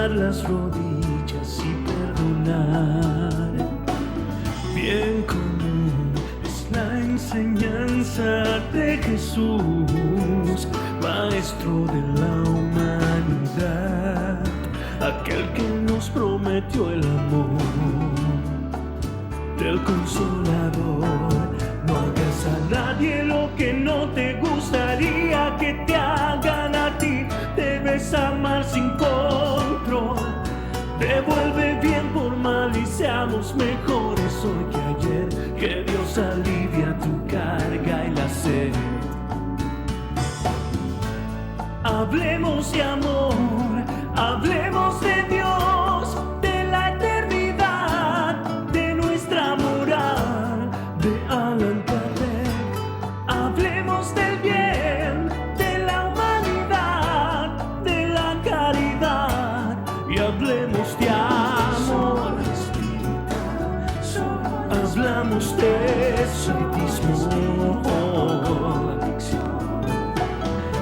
doblar las rodillas y perdonar. Bien común es la enseñanza de Jesús, Maestro de la humanidad, aquel que nos prometió el amor del Consolador. No hagas a nadie lo que no te gustaría que te hagan a ti. Debes amar sin control. Devuelve bien por mal y seamos mejores hoy que ayer. Que Dios alivia tu carga y la sed. Hablemos de amor, hablemos de Dios, de la eternidad, de nuestra moral, de Allan Kardec. Hablemos del bien, de la humanidad, de la caridad, y hablemos de amor. Hablamos de espiritismo.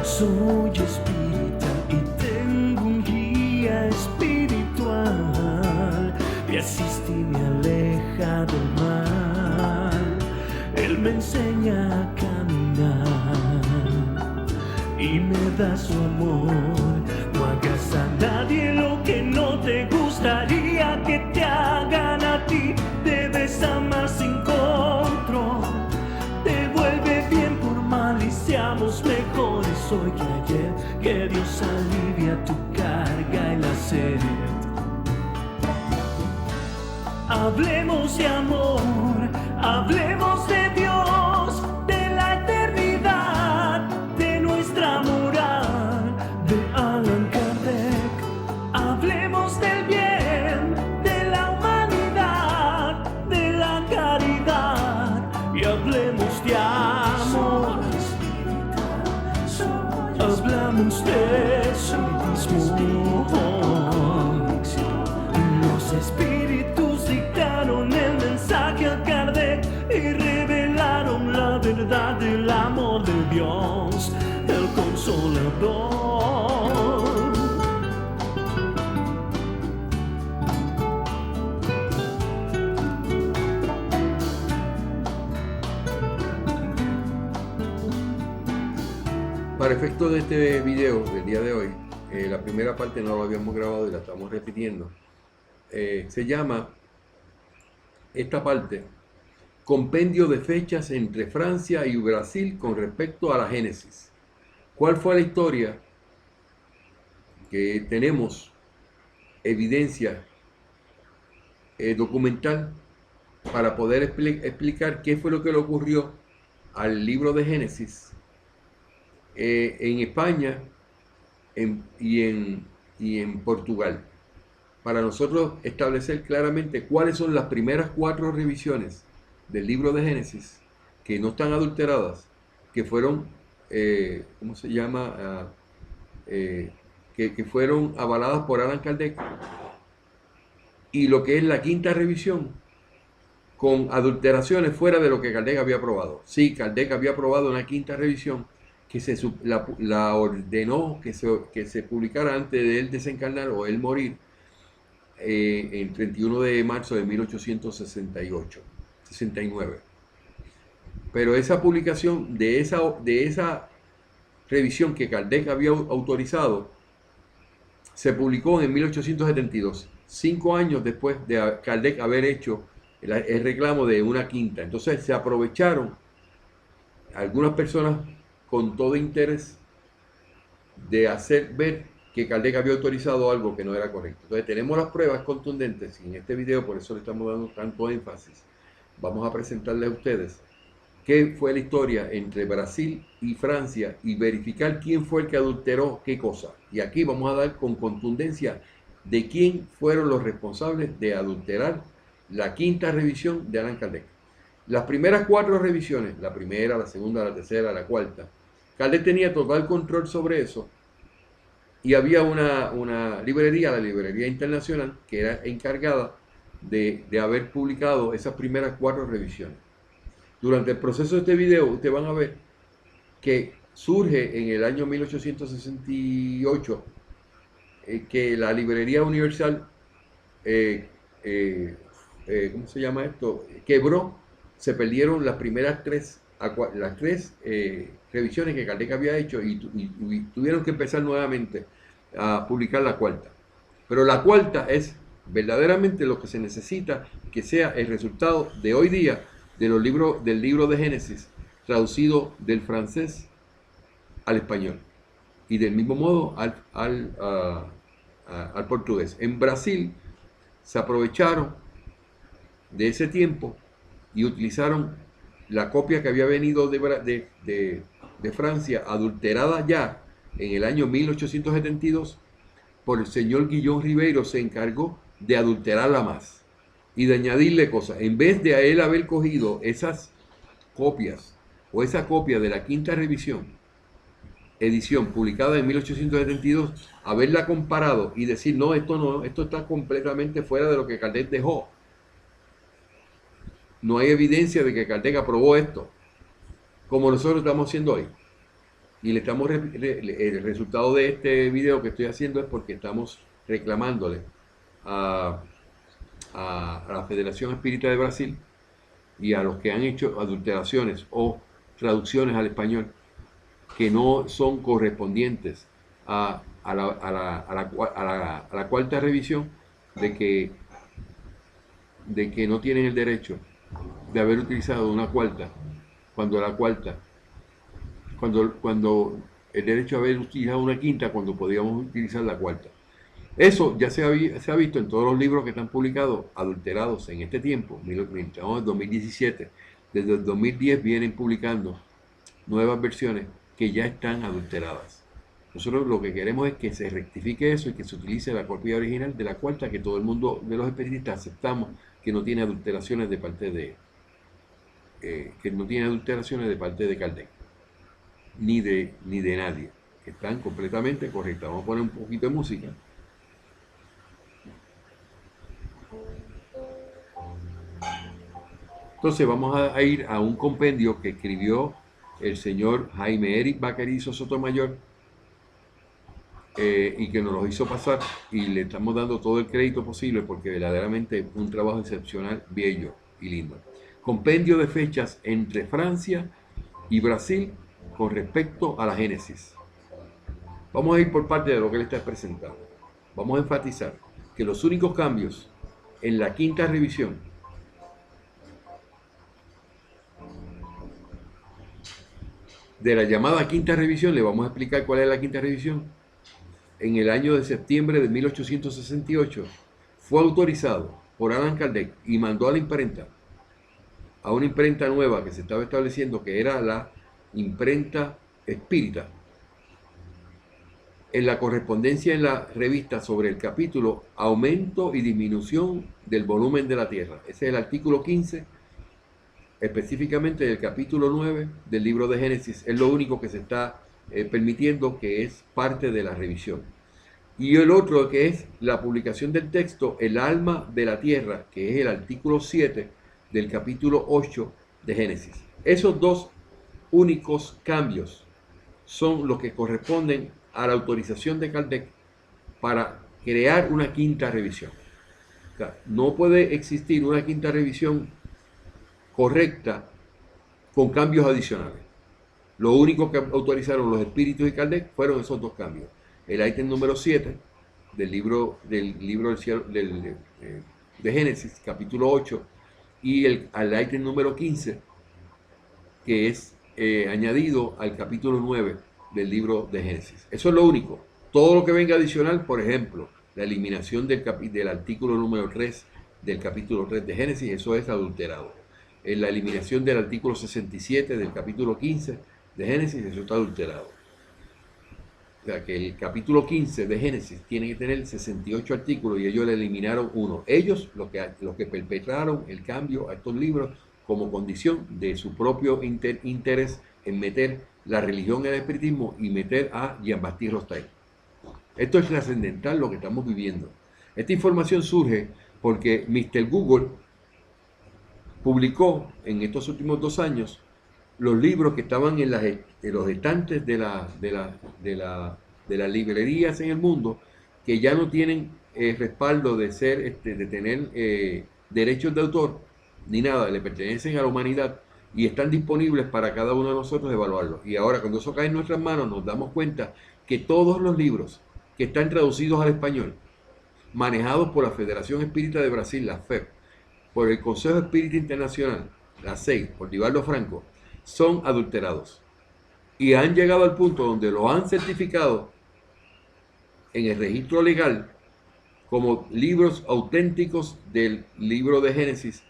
Soy espírita y tengo un guía espiritual. Me asiste y me aleja del mal. Él me enseña a caminar y me da su amor. No hagas a nadie lo que no te gustaría que te hagan a ti. Debes amar sin control. Devuelve bien por mal y seamos mejores hoy que ayer. Que Dios alivia tu carga y la sed. Hablemos de amor, hablemos de Dios, de la eternidad, de nuestra moral, de Allan Kardec. Hablemos del bien, de la humanidad, de la caridad, y hablemos de amor. Hablamos de espiritismo. Los espíritus dictaron el mensaje a Kardec y revelaron la verdad del amor de Dios, el Consolador. Para efecto de este video del día de hoy, la primera parte no la habíamos grabado y la estamos repitiendo. Se llama esta parte Compendio de fechas entre Francia y Brasil con respecto a la Génesis. ¿Cuál fue la historia? Que tenemos evidencia documental para poder explicar qué fue lo que le ocurrió al libro de Génesis en España y en Portugal, para nosotros establecer claramente cuáles son las primeras 4 revisiones del libro de Génesis que no están adulteradas, que fueron, ¿cómo se llama? Que fueron avaladas por Allan Kardec, y lo que es la 5ª revisión con adulteraciones fuera de lo que Kardec había aprobado. Sí, Kardec había aprobado una 5ª revisión que la ordenó que se publicara antes de él desencarnar o él morir, el 31 de marzo de 1869. Pero esa publicación de esa revisión que Kardec había autorizado se publicó en 1872, 5 años después de Kardec haber hecho el reclamo de una 5ª. Entonces se aprovecharon algunas personas con todo interés de hacer ver que Kardec había autorizado algo que no era correcto. Entonces tenemos las pruebas contundentes y en este video, por eso le estamos dando tanto énfasis, vamos a presentarles a ustedes qué fue la historia entre Brasil y Francia y verificar quién fue el que adulteró qué cosa. Y aquí vamos a dar con contundencia de quién fueron los responsables de adulterar la 5ª revisión de Allan Kardec. Las primeras 4 revisiones, la primera, la segunda, la tercera, la 4ª, Kardec tenía total control sobre eso, y había una librería, la Librería Internacional, que era encargada de haber publicado esas primeras 4 revisiones. Durante el proceso de este video, ustedes van a ver que surge en el año 1868 que la Librería Universal, ¿cómo se llama esto? Quebró, se perdieron las primeras las tres revisiones que Kardec había hecho y tuvieron que empezar nuevamente a publicar la cuarta. Pero la cuarta es verdaderamente lo que se necesita que sea el resultado de hoy día de los libros, del libro de Génesis, traducido del francés al español y del mismo modo al portugués. En Brasil se aprovecharon de ese tiempo y utilizaron la copia que había venido de Francia, adulterada ya en el año 1872 por el señor Guillón Ribeiro. Se encargó de adulterarla más y de añadirle cosas. En vez de él haber cogido esas copias o esa copia de la quinta edición publicada en 1872, haberla comparado y decir, no, esto está completamente fuera de lo que Kardec dejó. No hay evidencia de que Kardec aprobó esto, como nosotros estamos haciendo hoy. Y el resultado de este video que estoy haciendo es porque estamos reclamándole a la Federación Espírita de Brasil y a los que han hecho adulteraciones o traducciones al español que no son correspondientes a la cuarta revisión, de que no tienen el derecho de haber utilizado una cuarta, cuando el derecho a haber utilizado una quinta cuando podíamos utilizar la cuarta. Eso ya se ha visto en todos los libros que están publicados, adulterados en este tiempo. Estamos en 2017, desde el 2010 vienen publicando nuevas versiones que ya están adulteradas. Nosotros lo que queremos es que se rectifique eso y que se utilice la copia original de la cuarta, que todo el mundo de los espiritistas aceptamos que no tiene adulteraciones de parte de Kardec ni de nadie, que están completamente correctas. Vamos a poner un poquito de música. Entonces vamos a ir a un compendio que escribió el señor Jaime Eric Vaquerizo Sotomayor, y que nos lo hizo pasar, y le estamos dando todo el crédito posible porque verdaderamente un trabajo excepcional, bello y lindo. Compendio de fechas entre Francia y Brasil con respecto a la Génesis. Vamos a ir por parte de lo que él está presentando. Vamos a enfatizar que los únicos cambios en la quinta revisión de la llamada quinta revisión, le vamos a explicar cuál es la quinta revisión. En el año de septiembre de 1868 fue autorizado por Allan Kardec y mandó a la imprenta, a una imprenta nueva que se estaba estableciendo, que era la imprenta espírita, en la correspondencia en la revista sobre el capítulo Aumento y disminución del volumen de la Tierra. Ese es el artículo 15, específicamente del capítulo 9 del libro de Génesis. Es lo único que se está permitiendo, que es parte de la revisión. Y el otro, que es la publicación del texto El alma de la tierra, que es el artículo 7 del capítulo 8 de Génesis. Esos dos únicos cambios son los que corresponden a la autorización de Kardec para crear una quinta revisión. O sea, no puede existir una quinta revisión correcta con cambios adicionales. Lo único que autorizaron los espíritus y Kardec fueron esos dos cambios. El ítem número 7 del libro del cielo, de Génesis, capítulo 8, y al ítem número 15, que es añadido al capítulo 9 del libro de Génesis. Eso es lo único. Todo lo que venga adicional, por ejemplo, la eliminación del artículo número 3 del capítulo 3 de Génesis, eso es adulterado. La eliminación del artículo 67 del capítulo 15 de Génesis, eso está adulterado. O sea que el capítulo 15 de Génesis tiene que tener 68 artículos y ellos le eliminaron uno. Ellos, los que perpetraron el cambio a estos libros como condición de su propio interés en meter la religión en el espiritismo y meter a Jean-Baptiste Rostay. Esto es trascendental lo que estamos viviendo. Esta información surge porque Mr. Google publicó en estos últimos 2 años los libros que estaban en los estantes de las librerías en el mundo, que ya no tienen respaldo de ser, de tener derechos de autor ni nada, le pertenecen a la humanidad y están disponibles para cada uno de nosotros evaluarlos. Y ahora, cuando eso cae en nuestras manos, nos damos cuenta que todos los libros que están traducidos al español, manejados por la Federación Espírita de Brasil, la FEB, por el Consejo Espírita Internacional, la CEI, por Divaldo Franco, son adulterados. Y han llegado al punto donde lo han certificado en el registro legal como libros auténticos del libro de Génesis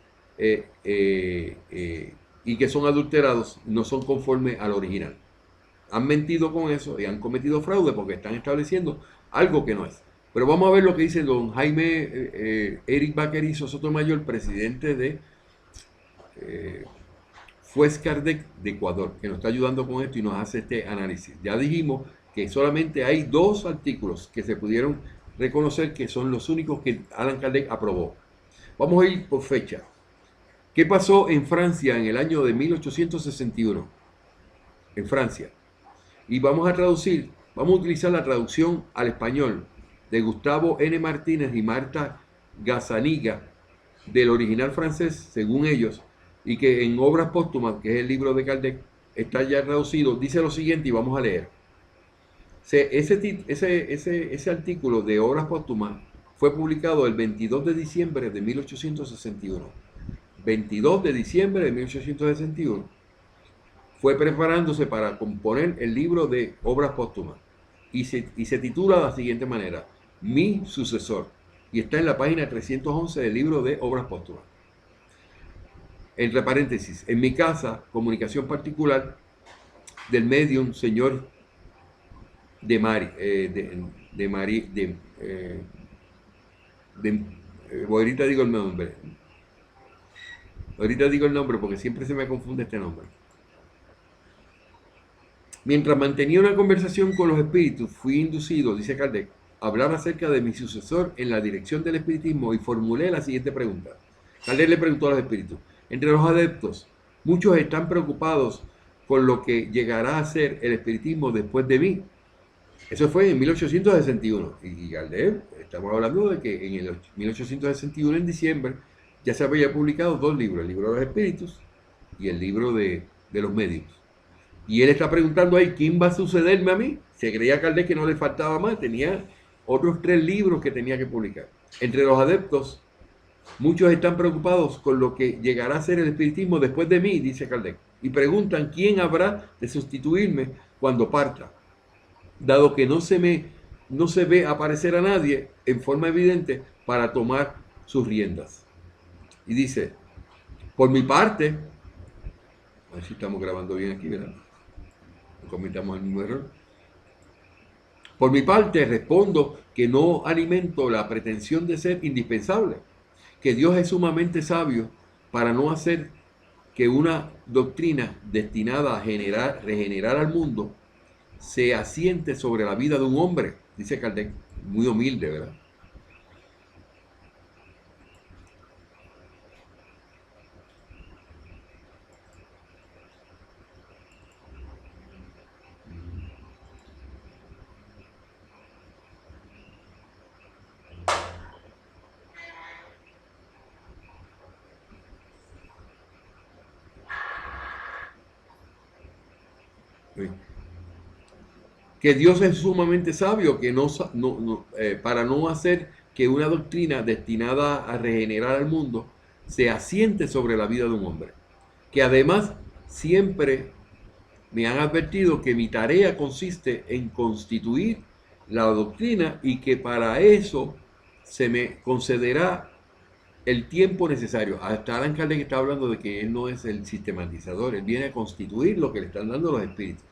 y que son adulterados, no son conformes al original. Han mentido con eso y han cometido fraude porque están estableciendo algo que no es. Pero vamos a ver lo que dice don Jaime Eric Vaquerizo Sotomayor, presidente de Fues Kardec de Ecuador, que nos está ayudando con esto y nos hace este análisis. Ya dijimos que solamente hay 2 artículos que se pudieron reconocer que son los únicos que Allan Kardec aprobó. Vamos a ir por fecha. ¿Qué pasó en Francia en el año de 1861? En Francia. Y vamos a traducir, vamos a utilizar la traducción al español de Gustavo N. Martínez y Marta Gazzaniga del original francés, según ellos, y que en Obras Póstumas, que es el libro de Kardec, está ya traducido. Dice lo siguiente y vamos a leer. Ese artículo de Obras Póstumas fue publicado el 22 de diciembre de 1861. 22 de diciembre de 1861. Fue preparándose para componer el libro de Obras Póstumas. Y se titula de la siguiente manera: Mi sucesor. Y está en la página 311 del libro de Obras Póstumas. Entre paréntesis, en mi casa, comunicación particular del medium señor ahorita digo el nombre. Ahorita digo el nombre porque siempre se me confunde este nombre. Mientras mantenía una conversación con los espíritus, fui inducido, dice Kardec, a hablar acerca de mi sucesor en la dirección del espiritismo y formulé la siguiente pregunta. Kardec le preguntó a los espíritus: entre los adeptos, muchos están preocupados con lo que llegará a ser el espiritismo después de mí. Eso fue en 1861. Y Kardec, estamos hablando de que en el 1861, en diciembre, ya se había publicado 2 libros, el libro de los espíritus y el libro de los medios. Y él está preguntando ahí, ¿quién va a sucederme a mí? Se creía Kardec que no le faltaba más, tenía otros 3 libros que tenía que publicar. Entre los adeptos, muchos están preocupados con lo que llegará a ser el espiritismo después de mí, dice Kardec, y preguntan quién habrá de sustituirme cuando parta, dado que no se ve aparecer a nadie en forma evidente para tomar sus riendas. Y dice, por mi parte, a ver si estamos grabando bien aquí, ¿verdad? No cometamos el mismo error. Por mi parte, respondo que no alimento la pretensión de ser indispensable, que Dios es sumamente sabio para no hacer que una doctrina destinada a regenerar al mundo se asiente sobre la vida de un hombre, dice Kardec, muy humilde, ¿verdad? Que Dios es sumamente sabio que para no hacer que una doctrina destinada a regenerar al mundo se asiente sobre la vida de un hombre. Que además siempre me han advertido que mi tarea consiste en constituir la doctrina y que para eso se me concederá el tiempo necesario. Hasta Allan Kardec está hablando de que él no es el sistematizador, él viene a constituir lo que le están dando los espíritus.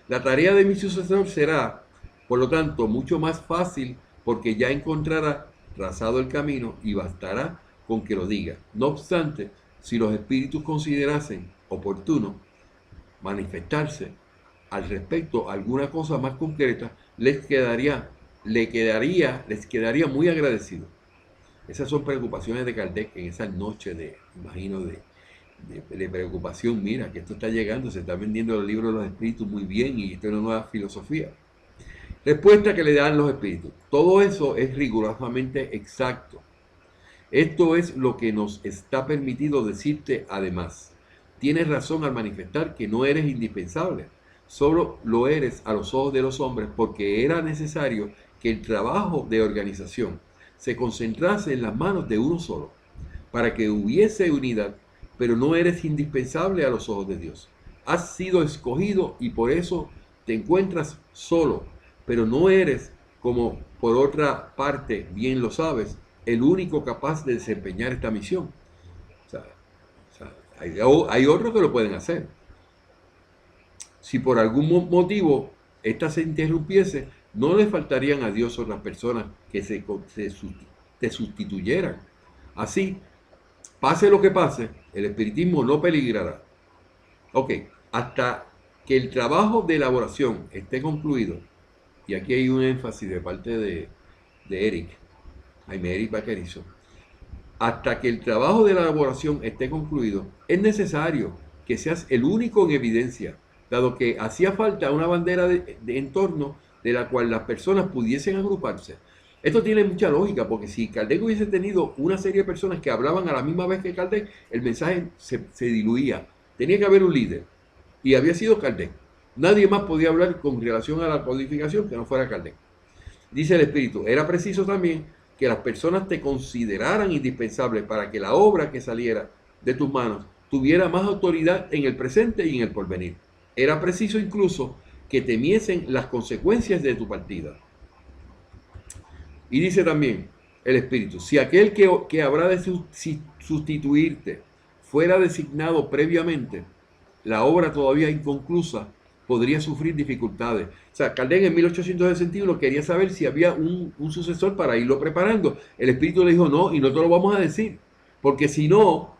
La tarea de mi sucesor será, por lo tanto, mucho más fácil porque ya encontrará trazado el camino y bastará con que lo diga. No obstante, si los espíritus considerasen oportuno manifestarse al respecto alguna cosa más concreta, les quedaría muy agradecido. Esas son preocupaciones de Kardec en esa noche de preocupación. Mira, que esto está llegando, se está vendiendo el libro de los espíritus muy bien y esto es una nueva filosofía. Respuesta que le dan los espíritus. Todo eso es rigurosamente exacto. Esto es lo que nos está permitido decirte además. Tienes razón al manifestar que no eres indispensable. Solo lo eres a los ojos de los hombres porque era necesario que el trabajo de organización se concentrase en las manos de uno solo, para que hubiese unidad, pero no eres indispensable a los ojos de Dios. Has sido escogido y por eso te encuentras solo, pero no eres, como por otra parte bien lo sabes, el único capaz de desempeñar esta misión. O sea, hay otros que lo pueden hacer. Si por algún motivo esta se interrumpiese, no le faltarían a Dios otras personas que te sustituyeran. Así, pase lo que pase, el espiritismo no peligrará. Ok, hasta que el trabajo de elaboración esté concluido, y aquí hay un énfasis de parte de Eric, Jaime Eric Vaquerizo, hasta que el trabajo de elaboración esté concluido, es necesario que seas el único en evidencia, dado que hacía falta una bandera de entorno de la cual las personas pudiesen agruparse. Esto tiene mucha lógica, porque si Kardec hubiese tenido una serie de personas que hablaban a la misma vez que Kardec, el mensaje se diluía. Tenía que haber un líder, y había sido Kardec. Nadie más podía hablar con relación a la codificación que no fuera Kardec. Dice el Espíritu, era preciso también que las personas te consideraran indispensable para que la obra que saliera de tus manos tuviera más autoridad en el presente y en el porvenir. Era preciso incluso que temiesen las consecuencias de tu partida. Y dice también el Espíritu, si aquel que habrá de sustituirte fuera designado previamente, la obra todavía inconclusa podría sufrir dificultades. O sea, Kardec en 1861 quería saber si había un sucesor para irlo preparando. El Espíritu le dijo, no, y no te lo vamos a decir, porque si no,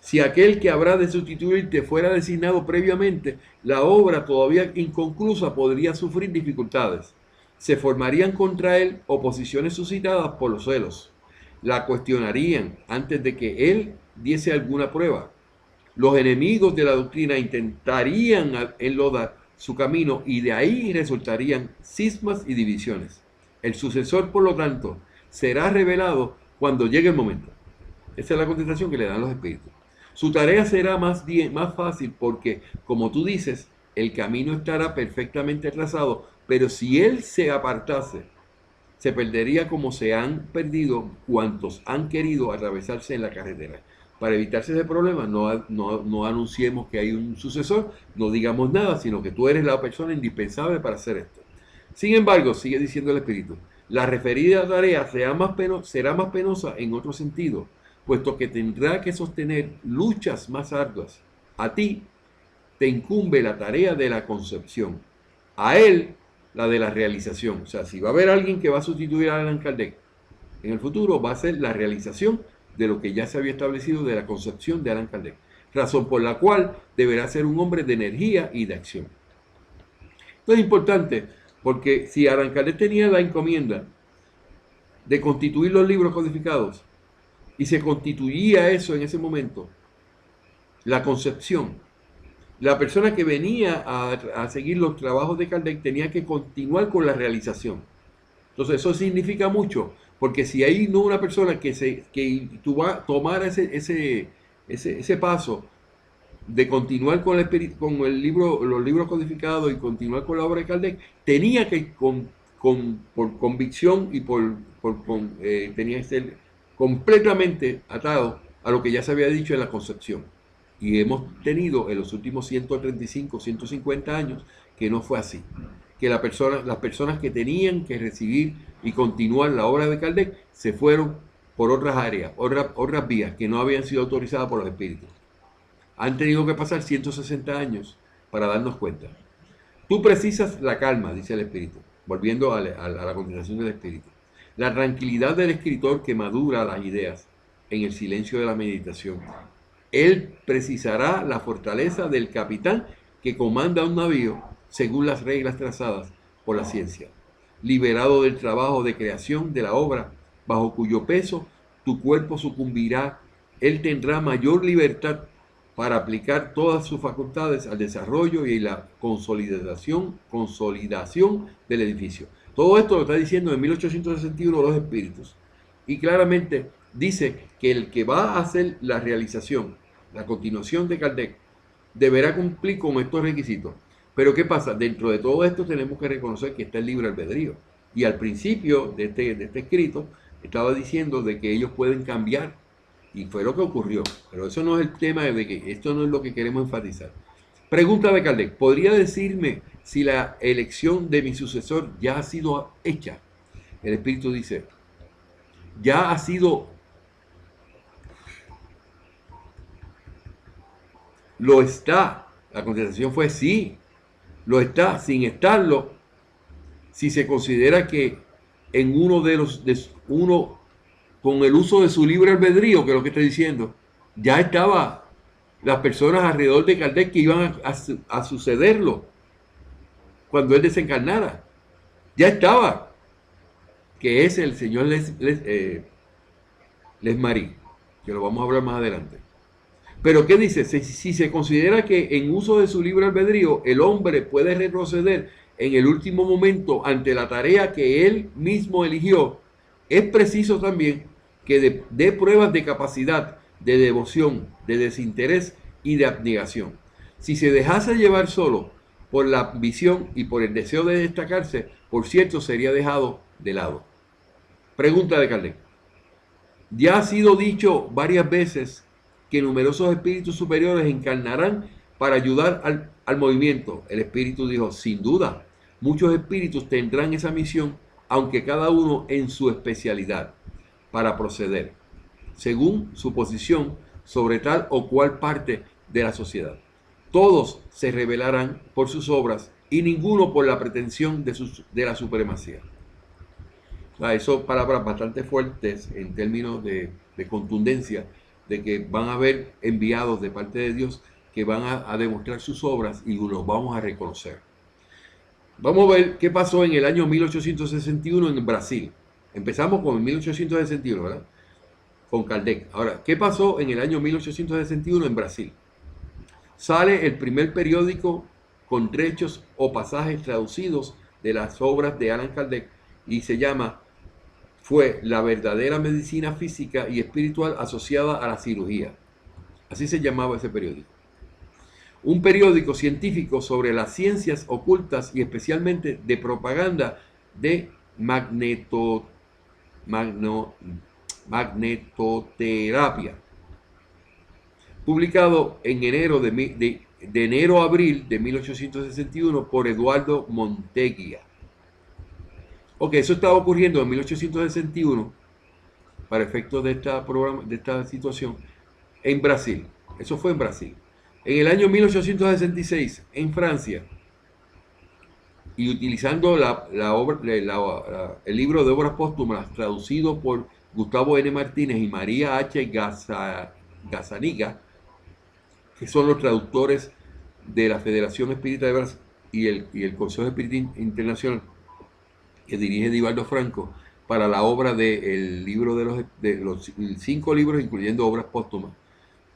si aquel que habrá de sustituirte fuera designado previamente, la obra todavía inconclusa podría sufrir dificultades. Se formarían contra él oposiciones suscitadas por los celos. La cuestionarían antes de que él diese alguna prueba. Los enemigos de la doctrina intentarían enlodar su camino y de ahí resultarían cismas y divisiones. El sucesor, por lo tanto, será revelado cuando llegue el momento. Esa es la contestación que le dan los espíritus. Su tarea será más fácil porque, como tú dices, el camino estará perfectamente trazado, pero si él se apartase, se perdería como se han perdido cuantos han querido atravesarse en la carretera. Para evitarse ese problema, no anunciemos que hay un sucesor, no digamos nada, sino que tú eres la persona indispensable para hacer esto. Sin embargo, sigue diciendo el Espíritu, la referida tarea será más penosa en otro sentido, puesto que tendrá que sostener luchas más arduas. A ti te incumbe la tarea de la concepción, a él la de la realización. O sea, si va a haber alguien que va a sustituir a Allan Kardec en el futuro, va a ser la realización de lo que ya se había establecido de la concepción de Allan Kardec, razón por la cual deberá ser un hombre de energía y de acción. Esto es importante porque si Allan Kardec tenía la encomienda de constituir los libros codificados y se constituía eso en ese momento, la concepción, la persona que venía a seguir los trabajos de Kardec tenía que continuar con la realización. Entonces eso significa mucho, porque si hay no una persona que tomara ese paso de continuar con los libros codificados y continuar con la obra de Kardec, tenía que por convicción y tenía que ser completamente atado a lo que ya se había dicho en la concepción. Y hemos tenido en los últimos 135, 150 años que no fue así. Que las personas que tenían que recibir y continuar la obra de Kardec se fueron por otras áreas, otras vías que no habían sido autorizadas por los espíritus. Han tenido que pasar 160 años para darnos cuenta. Tú precisas la calma, dice el espíritu, volviendo a la continuación del espíritu. La tranquilidad del escritor que madura las ideas en el silencio de la meditación. Él precisará la fortaleza del capitán que comanda un navío según las reglas trazadas por la ciencia, liberado del trabajo de creación de la obra, bajo cuyo peso tu cuerpo sucumbirá. Él tendrá mayor libertad para aplicar todas sus facultades al desarrollo y la consolidación del edificio. Todo esto lo está diciendo en 1861 los espíritus. Y claramente dice que el que va a hacer la realización, la continuación de Kardec, deberá cumplir con estos requisitos. Pero ¿qué pasa? Dentro de todo esto tenemos que reconocer que está el libre albedrío. Y al principio de este escrito estaba diciendo de que ellos pueden cambiar. Y fue lo que ocurrió. Pero eso no es el tema de que esto no es lo que queremos enfatizar. Pregunta de Kardec. ¿Podría decirme si la elección de mi sucesor ya ha sido hecha? El espíritu dice, ya ha sido, lo está. La contestación fue sí, lo está, sin estarlo, si se considera que en uno con el uso de su libre albedrío, que es lo que estoy diciendo, ya estaba las personas alrededor de Kardec que iban a sucederlo cuando él desencarnara. Ya estaba, que es el señor Les Marie, que lo vamos a hablar más adelante. Pero ¿qué dice? Si se considera que en uso de su libre albedrío el hombre puede retroceder en el último momento ante la tarea que él mismo eligió, es preciso también que dé pruebas de capacidad, de devoción, de desinterés y de abnegación. Si se dejase llevar solo por la ambición y por el deseo de destacarse, por cierto, sería dejado de lado. Pregunta de Kardec. Ya ha sido dicho varias veces que numerosos espíritus superiores encarnarán para ayudar al movimiento. El espíritu dijo, sin duda, muchos espíritus tendrán esa misión, aunque cada uno en su especialidad, para proceder, según su posición sobre tal o cual parte de la sociedad. Todos se revelarán por sus obras y ninguno por la pretensión de la supremacía. Eso palabras bastante fuertes en términos de contundencia, de que van a haber enviados de parte de Dios que van a demostrar sus obras y los vamos a reconocer. Vamos a ver qué pasó en el año 1861 en Brasil. Empezamos con 1861, ¿verdad? Con Kardec. Ahora, ¿qué pasó en el año 1861 en Brasil? Sale el primer periódico con trechos o pasajes traducidos de las obras de Allan Kardec y se llama Fue la verdadera medicina física y espiritual asociada a la cirugía. Así se llamaba ese periódico. Un periódico científico sobre las ciencias ocultas y especialmente de propaganda de magnetoterapia. Publicado en de enero a abril de 1861 por Eduardo Monteggia. Ok, eso estaba ocurriendo en 1861 para efectos de esta situación en Brasil. Eso fue en Brasil. En el año 1866 en Francia, y utilizando el libro de obras póstumas traducido por Gustavo N. Martínez y María H. Gazzaniga, que son los traductores de la Federación Espírita de Brasil y el Consejo Espírita Internacional, que dirige Edivaldo Franco, para la obra del libro de los 5 libros, incluyendo obras póstumas,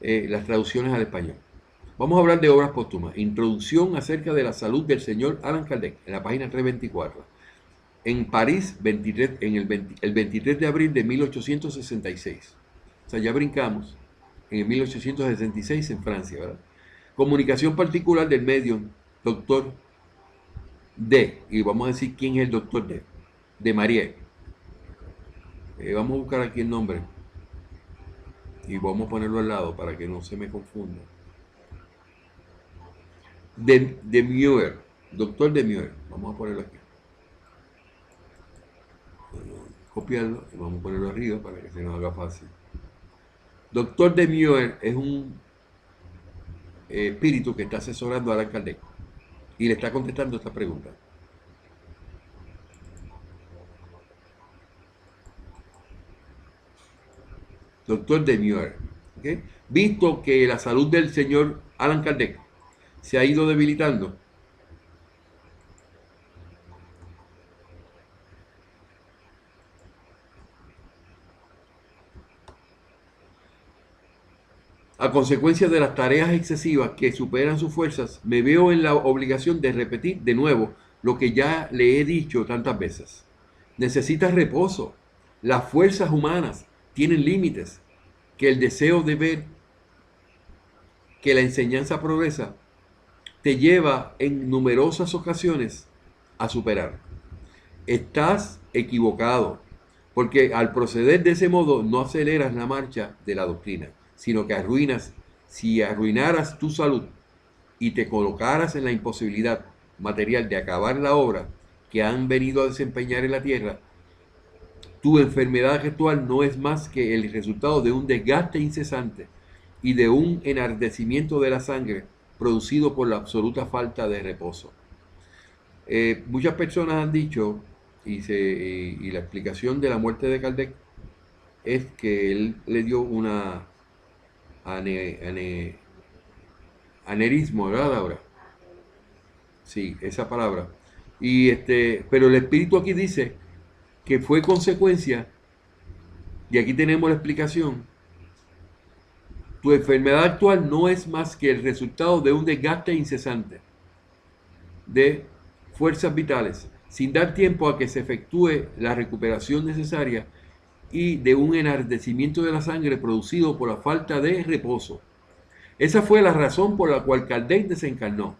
las traducciones al español. Vamos a hablar de obras póstumas. Introducción acerca de la salud del señor Allan Kardec, en la página 324. En París, el 23 de abril de 1866. O sea, ya brincamos en el 1866 en Francia, ¿verdad? Comunicación particular del medium, doctor D. Y vamos a decir quién es el doctor D. De Marie. Vamos a buscar aquí el nombre. Y vamos a ponerlo al lado para que no se me confunda. De Muir, doctor de Muir, vamos a ponerlo aquí, copiarlo y vamos a ponerlo arriba para que se nos haga fácil. Doctor de Muir es un espíritu que está asesorando a Allan Kardec y le está contestando esta pregunta. Doctor de Muir, ¿okay? Visto que la salud del señor Allan Kardec se ha ido debilitando, A consecuencia de las tareas excesivas que superan sus fuerzas, me veo en la obligación de repetir de nuevo lo que ya le he dicho tantas veces. Necesitas reposo. Las fuerzas humanas tienen límites que el deseo de ver que la enseñanza progresa te lleva en numerosas ocasiones a superar. Estás equivocado, porque al proceder de ese modo no aceleras la marcha de la doctrina, sino que si arruinaras tu salud y te colocaras en la imposibilidad material de acabar la obra que han venido a desempeñar en la tierra, tu enfermedad actual no es más que el resultado de un desgaste incesante y de un enardecimiento de la sangre producido por la absoluta falta de reposo. Muchas personas han dicho, y la explicación de la muerte de Kardec es que él le dio una aneurismo, ¿verdad, Laura? Sí, esa palabra. Pero el espíritu aquí dice que fue consecuencia, y aquí tenemos la explicación. Tu enfermedad actual no es más que el resultado de un desgaste incesante de fuerzas vitales, sin dar tiempo a que se efectúe la recuperación necesaria, y de un enardecimiento de la sangre producido por la falta de reposo. Esa fue la razón por la cual Kardec desencarnó.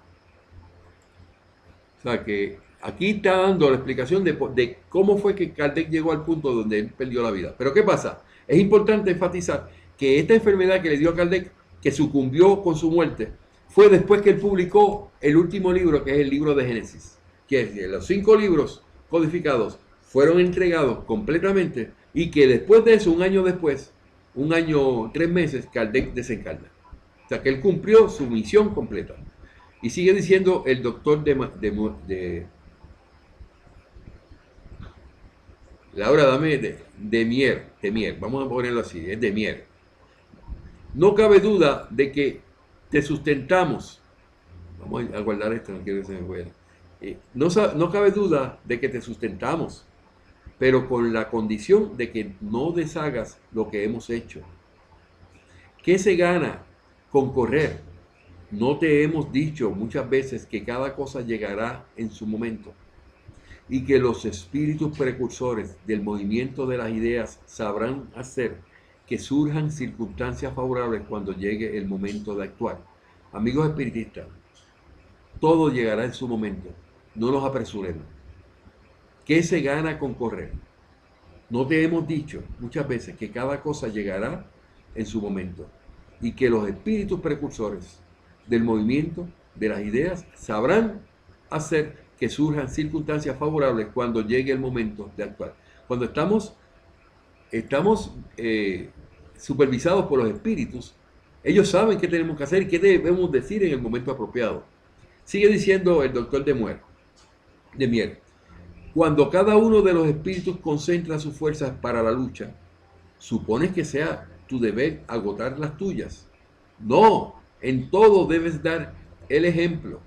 O sea que aquí está dando la explicación de cómo fue que Kardec llegó al punto donde él perdió la vida. Pero ¿qué pasa? Es importante enfatizar que esta enfermedad que le dio a Kardec, que sucumbió con su muerte, fue después que él publicó el último libro, que es el libro de Génesis. Que es que los 5 libros codificados fueron entregados completamente, y que después de eso, un año después, 1 año, 3 meses, Kardec desencarna. O sea que él cumplió su misión completa. Y sigue diciendo el doctor Laura, dame de Mier, vamos a ponerlo así, es de Mier. No cabe duda de que te sustentamos. Vamos a guardar esto, no quiero que se me vaya. No cabe duda de que te sustentamos, pero con la condición de que no deshagas lo que hemos hecho. ¿Qué se gana con correr? ¿No te hemos dicho muchas veces que cada cosa llegará en su momento, y que los espíritus precursores del movimiento de las ideas sabrán hacer que surjan circunstancias favorables cuando llegue el momento de actuar? Amigos espiritistas, todo llegará en su momento, no nos apresuremos. ¿Qué se gana con correr? ¿No te hemos dicho muchas veces que cada cosa llegará en su momento, y que los espíritus precursores del movimiento de las ideas sabrán hacer que surjan circunstancias favorables cuando llegue el momento de actuar? Cuando estamos supervisados por los espíritus, ellos saben qué tenemos que hacer y qué debemos decir en el momento apropiado. Sigue diciendo el doctor de Mier. Cuando cada uno de los espíritus concentra sus fuerzas para la lucha, ¿supones que sea tu deber agotar las tuyas? No, en todo debes dar el ejemplo,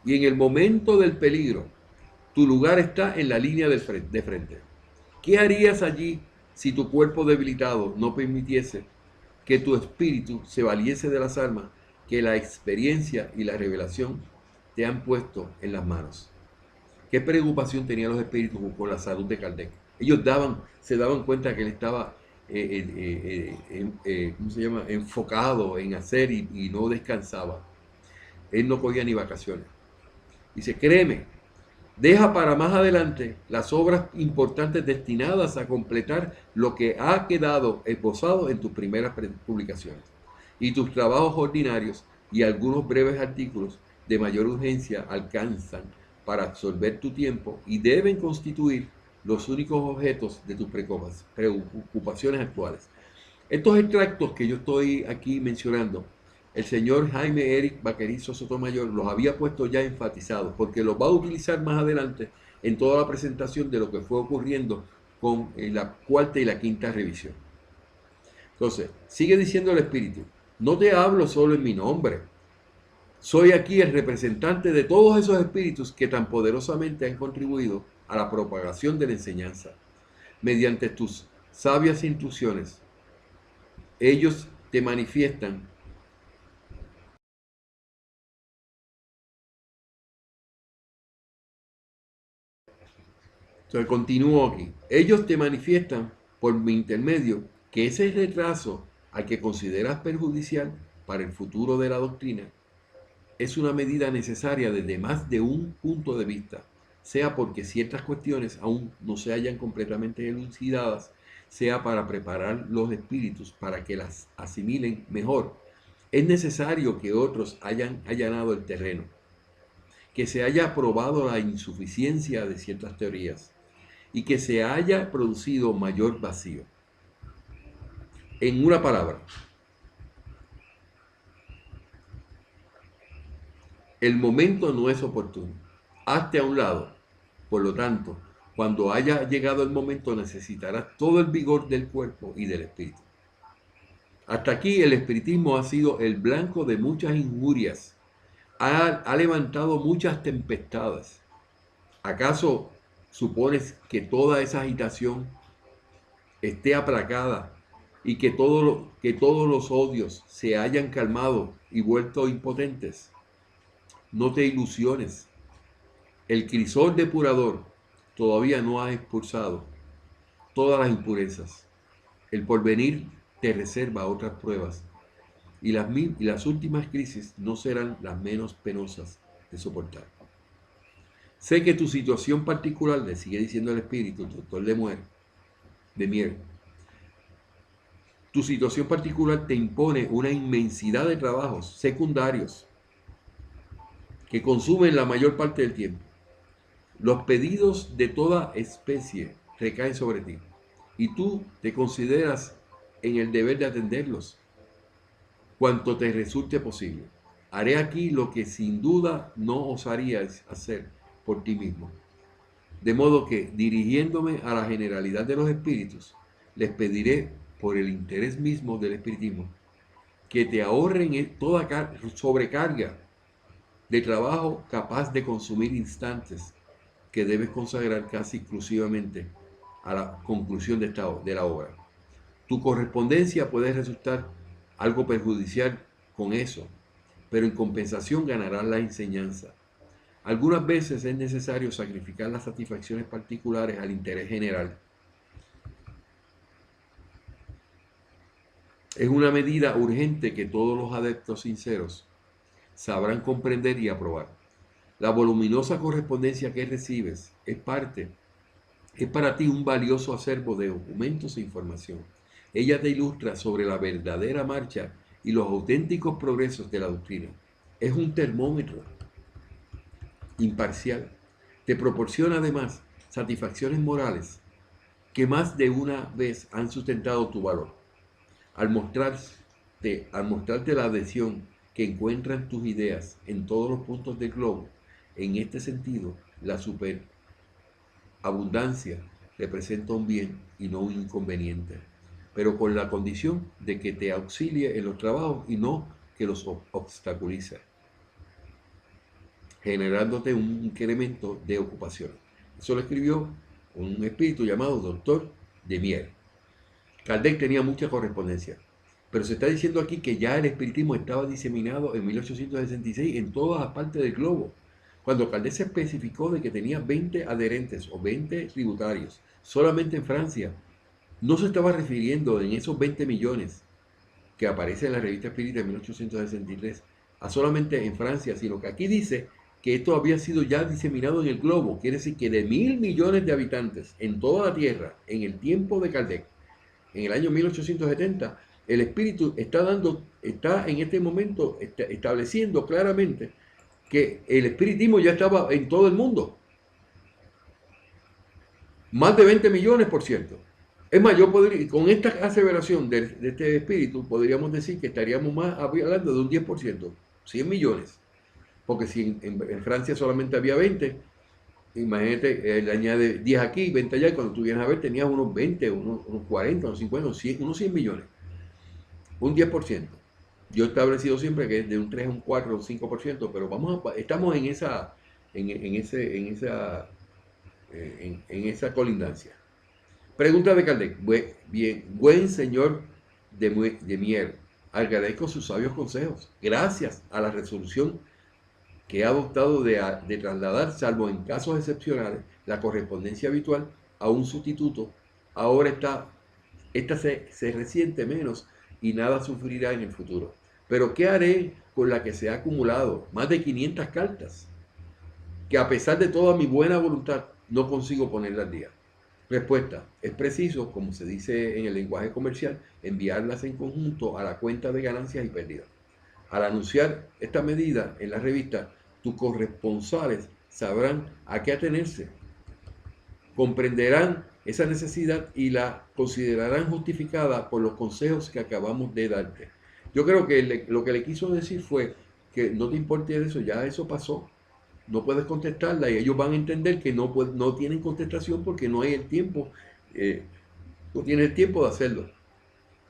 y en el momento del peligro, tu lugar está en la línea de frente. ¿Qué harías allí si tu cuerpo debilitado no permitiese que tu espíritu se valiese de las armas que la experiencia y la revelación te han puesto en las manos? ¿Qué preocupación tenían los espíritus con la salud de Kardec? Ellos se daban cuenta que él estaba enfocado en hacer, y no descansaba. Él no cogía ni vacaciones. Dice, créeme, deja para más adelante las obras importantes destinadas a completar lo que ha quedado esbozado en tus primeras publicaciones, y tus trabajos ordinarios y algunos breves artículos de mayor urgencia alcanzan para absorber tu tiempo y deben constituir los únicos objetos de tus preocupaciones actuales. Estos extractos que yo estoy aquí mencionando, el señor Jaime Eric Vaquerizo Sotomayor los había puesto ya enfatizados, porque los va a utilizar más adelante en toda la presentación de lo que fue ocurriendo con la 4ª y la 5ª revisión. Entonces, sigue diciendo el espíritu, no te hablo solo en mi nombre. Soy aquí el representante de todos esos espíritus que tan poderosamente han contribuido a la propagación de la enseñanza. Mediante tus sabias instrucciones, ellos te manifiestan Entonces continúo aquí. Ellos te manifiestan por mi intermedio que ese retraso al que consideras perjudicial para el futuro de la doctrina es una medida necesaria desde más de un punto de vista, sea porque ciertas cuestiones aún no se hayan completamente elucidadas, sea para preparar los espíritus para que las asimilen mejor. Es necesario que otros hayan allanado el terreno, que se haya probado la insuficiencia de ciertas teorías y que se haya producido mayor vacío. En una palabra, el momento no es oportuno. Hazte a un lado. Por lo tanto, cuando haya llegado el momento necesitarás todo el vigor del cuerpo y del espíritu. Hasta aquí el espiritismo ha sido el blanco de muchas injurias. Ha levantado muchas tempestades. ¿Acaso supones que toda esa agitación esté aplacada y que todos los odios se hayan calmado y vuelto impotentes? No te ilusiones. El crisol depurador todavía no ha expulsado todas las impurezas. El porvenir te reserva otras pruebas y las últimas crisis no serán las menos penosas de soportar. Sé que tu situación particular, le sigue diciendo el espíritu, el doctor de Mier, tu situación particular te impone una inmensidad de trabajos secundarios que consumen la mayor parte del tiempo. Los pedidos de toda especie recaen sobre ti y tú te consideras en el deber de atenderlos cuanto te resulte posible. Haré aquí lo que sin duda no osarías hacer por ti mismo. De modo que, dirigiéndome a la generalidad de los espíritus, les pediré, por el interés mismo del espiritismo, que te ahorren toda sobrecarga de trabajo capaz de consumir instantes que debes consagrar casi exclusivamente a la conclusión de la obra. Tu correspondencia puede resultar algo perjudicial con eso, pero en compensación ganarás la enseñanza. Algunas veces es necesario sacrificar las satisfacciones particulares al interés general. Es una medida urgente que todos los adeptos sinceros sabrán comprender y aprobar. La voluminosa correspondencia que recibes es para ti un valioso acervo de documentos e información. Ella te ilustra sobre la verdadera marcha y los auténticos progresos de la doctrina. Es un termómetro imparcial. Te proporciona además satisfacciones morales que más de una vez han sustentado tu valor. Al mostrarte la adhesión que encuentran tus ideas en todos los puntos del globo, en este sentido, la superabundancia representa un bien y no un inconveniente, pero con la condición de que te auxilie en los trabajos y no que los obstaculice, generándote un incremento de ocupación. Eso lo escribió un espíritu llamado Doctor de Mier. Kardec tenía mucha correspondencia, pero se está diciendo aquí que ya el espiritismo estaba diseminado en 1866 en todas las partes del globo. Cuando Kardec se especificó de que tenía 20 adherentes o 20 tributarios solamente en Francia, no se estaba refiriendo en esos 20 millones que aparece en la revista Espírita en 1863 a solamente en Francia, sino que aquí dice que esto había sido ya diseminado en el globo. Quiere decir que de 1.000 millones de habitantes en toda la Tierra, en el tiempo de Kardec, en el año 1870, el espíritu está en este momento estableciendo claramente que el espiritismo ya estaba en todo el mundo. Más de 20 millones, por cierto. Es más, con esta aseveración de este espíritu, podríamos decir que estaríamos más hablando de un 10%, 100 millones. Porque si en Francia solamente había 20, imagínate, le añade 10 aquí, 20 allá, y cuando tú vienes a ver tenías unos 20, unos 40, unos 50, unos 100 millones. Un 10%. Yo he establecido siempre que es de un 3, un 4, un 5%, pero estamos en esa colindancia. Pregunta de Kardec. Buen señor de Mier, agradezco sus sabios consejos. Gracias a la resolución que he adoptado de trasladar, salvo en casos excepcionales, la correspondencia habitual a un sustituto. Ahora esta se resiente menos y nada sufrirá en el futuro. Pero ¿qué haré con la que se ha acumulado? Más de 500 cartas, que a pesar de toda mi buena voluntad no consigo ponerla al día. Respuesta: es preciso, como se dice en el lenguaje comercial, enviarlas en conjunto a la cuenta de ganancias y pérdidas. Al anunciar esta medida en la revista, tus corresponsales sabrán a qué atenerse, comprenderán esa necesidad y la considerarán justificada por los consejos que acabamos de darte. Yo creo que lo que le quiso decir fue que no te importe eso, ya eso pasó, no puedes contestarla y ellos van a entender que no tienen contestación porque no hay el tiempo, no tienes el tiempo de hacerlo.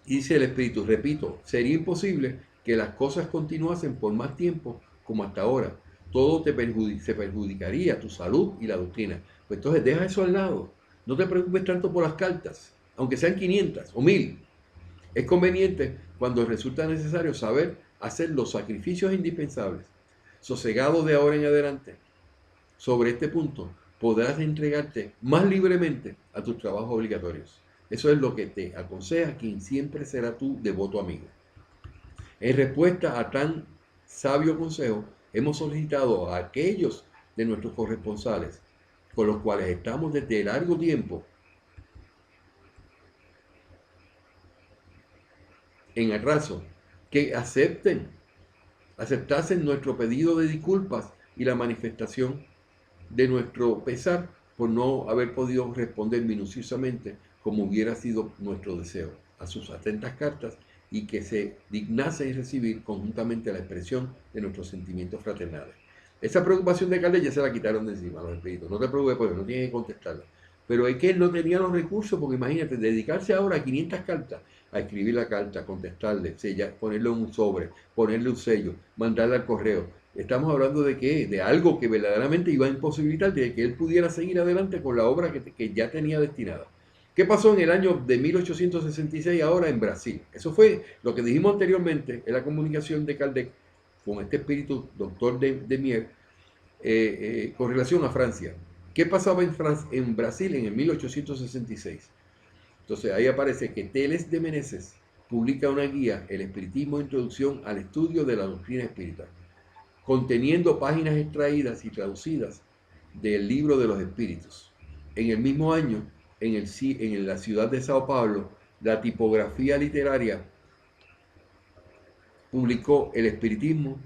Y dice el Espíritu, repito, sería imposible que las cosas continuasen por más tiempo como hasta ahora. Todo se perjudicaría, tu salud y la doctrina. Pues entonces deja eso al lado. No te preocupes tanto por las cartas, aunque sean 500 o 1000. Es conveniente cuando resulta necesario saber hacer los sacrificios indispensables. Sosegado de ahora en adelante, sobre este punto, podrás entregarte más libremente a tus trabajos obligatorios. Eso es lo que te aconseja quien siempre será tu devoto amigo. En respuesta a tan sabio consejo, hemos solicitado a aquellos de nuestros corresponsales con los cuales estamos desde largo tiempo en atraso, que aceptasen nuestro pedido de disculpas y la manifestación de nuestro pesar por no haber podido responder minuciosamente como hubiera sido nuestro deseo a sus atentas cartas y que se dignasen recibir conjuntamente la expresión de nuestros sentimientos fraternales. Esa preocupación de Kardec ya se la quitaron de encima los espíritus. No te preocupes, porque no tienes que contestarla. Pero es que él no tenía los recursos, porque imagínate, dedicarse ahora a 500 cartas, a escribir la carta, contestarle, ponerle un sobre, ponerle un sello, mandarle al correo. Estamos hablando de qué, de algo que verdaderamente iba a imposibilitar de que él pudiera seguir adelante con la obra que ya tenía destinada. ¿Qué pasó en el año de 1866 ahora en Brasil? Eso fue lo que dijimos anteriormente en la comunicación de Kardec con este espíritu doctor de Mier con relación a Francia. ¿Qué pasaba en Brasil en el 1866? Entonces ahí aparece que Teles de Meneses publica una guía, El Espiritismo, Introducción al Estudio de la Doctrina Espírita, conteniendo páginas extraídas y traducidas del Libro de los Espíritus. En el mismo año, en la ciudad de Sao Paulo, la tipografía literaria publicó El Espiritismo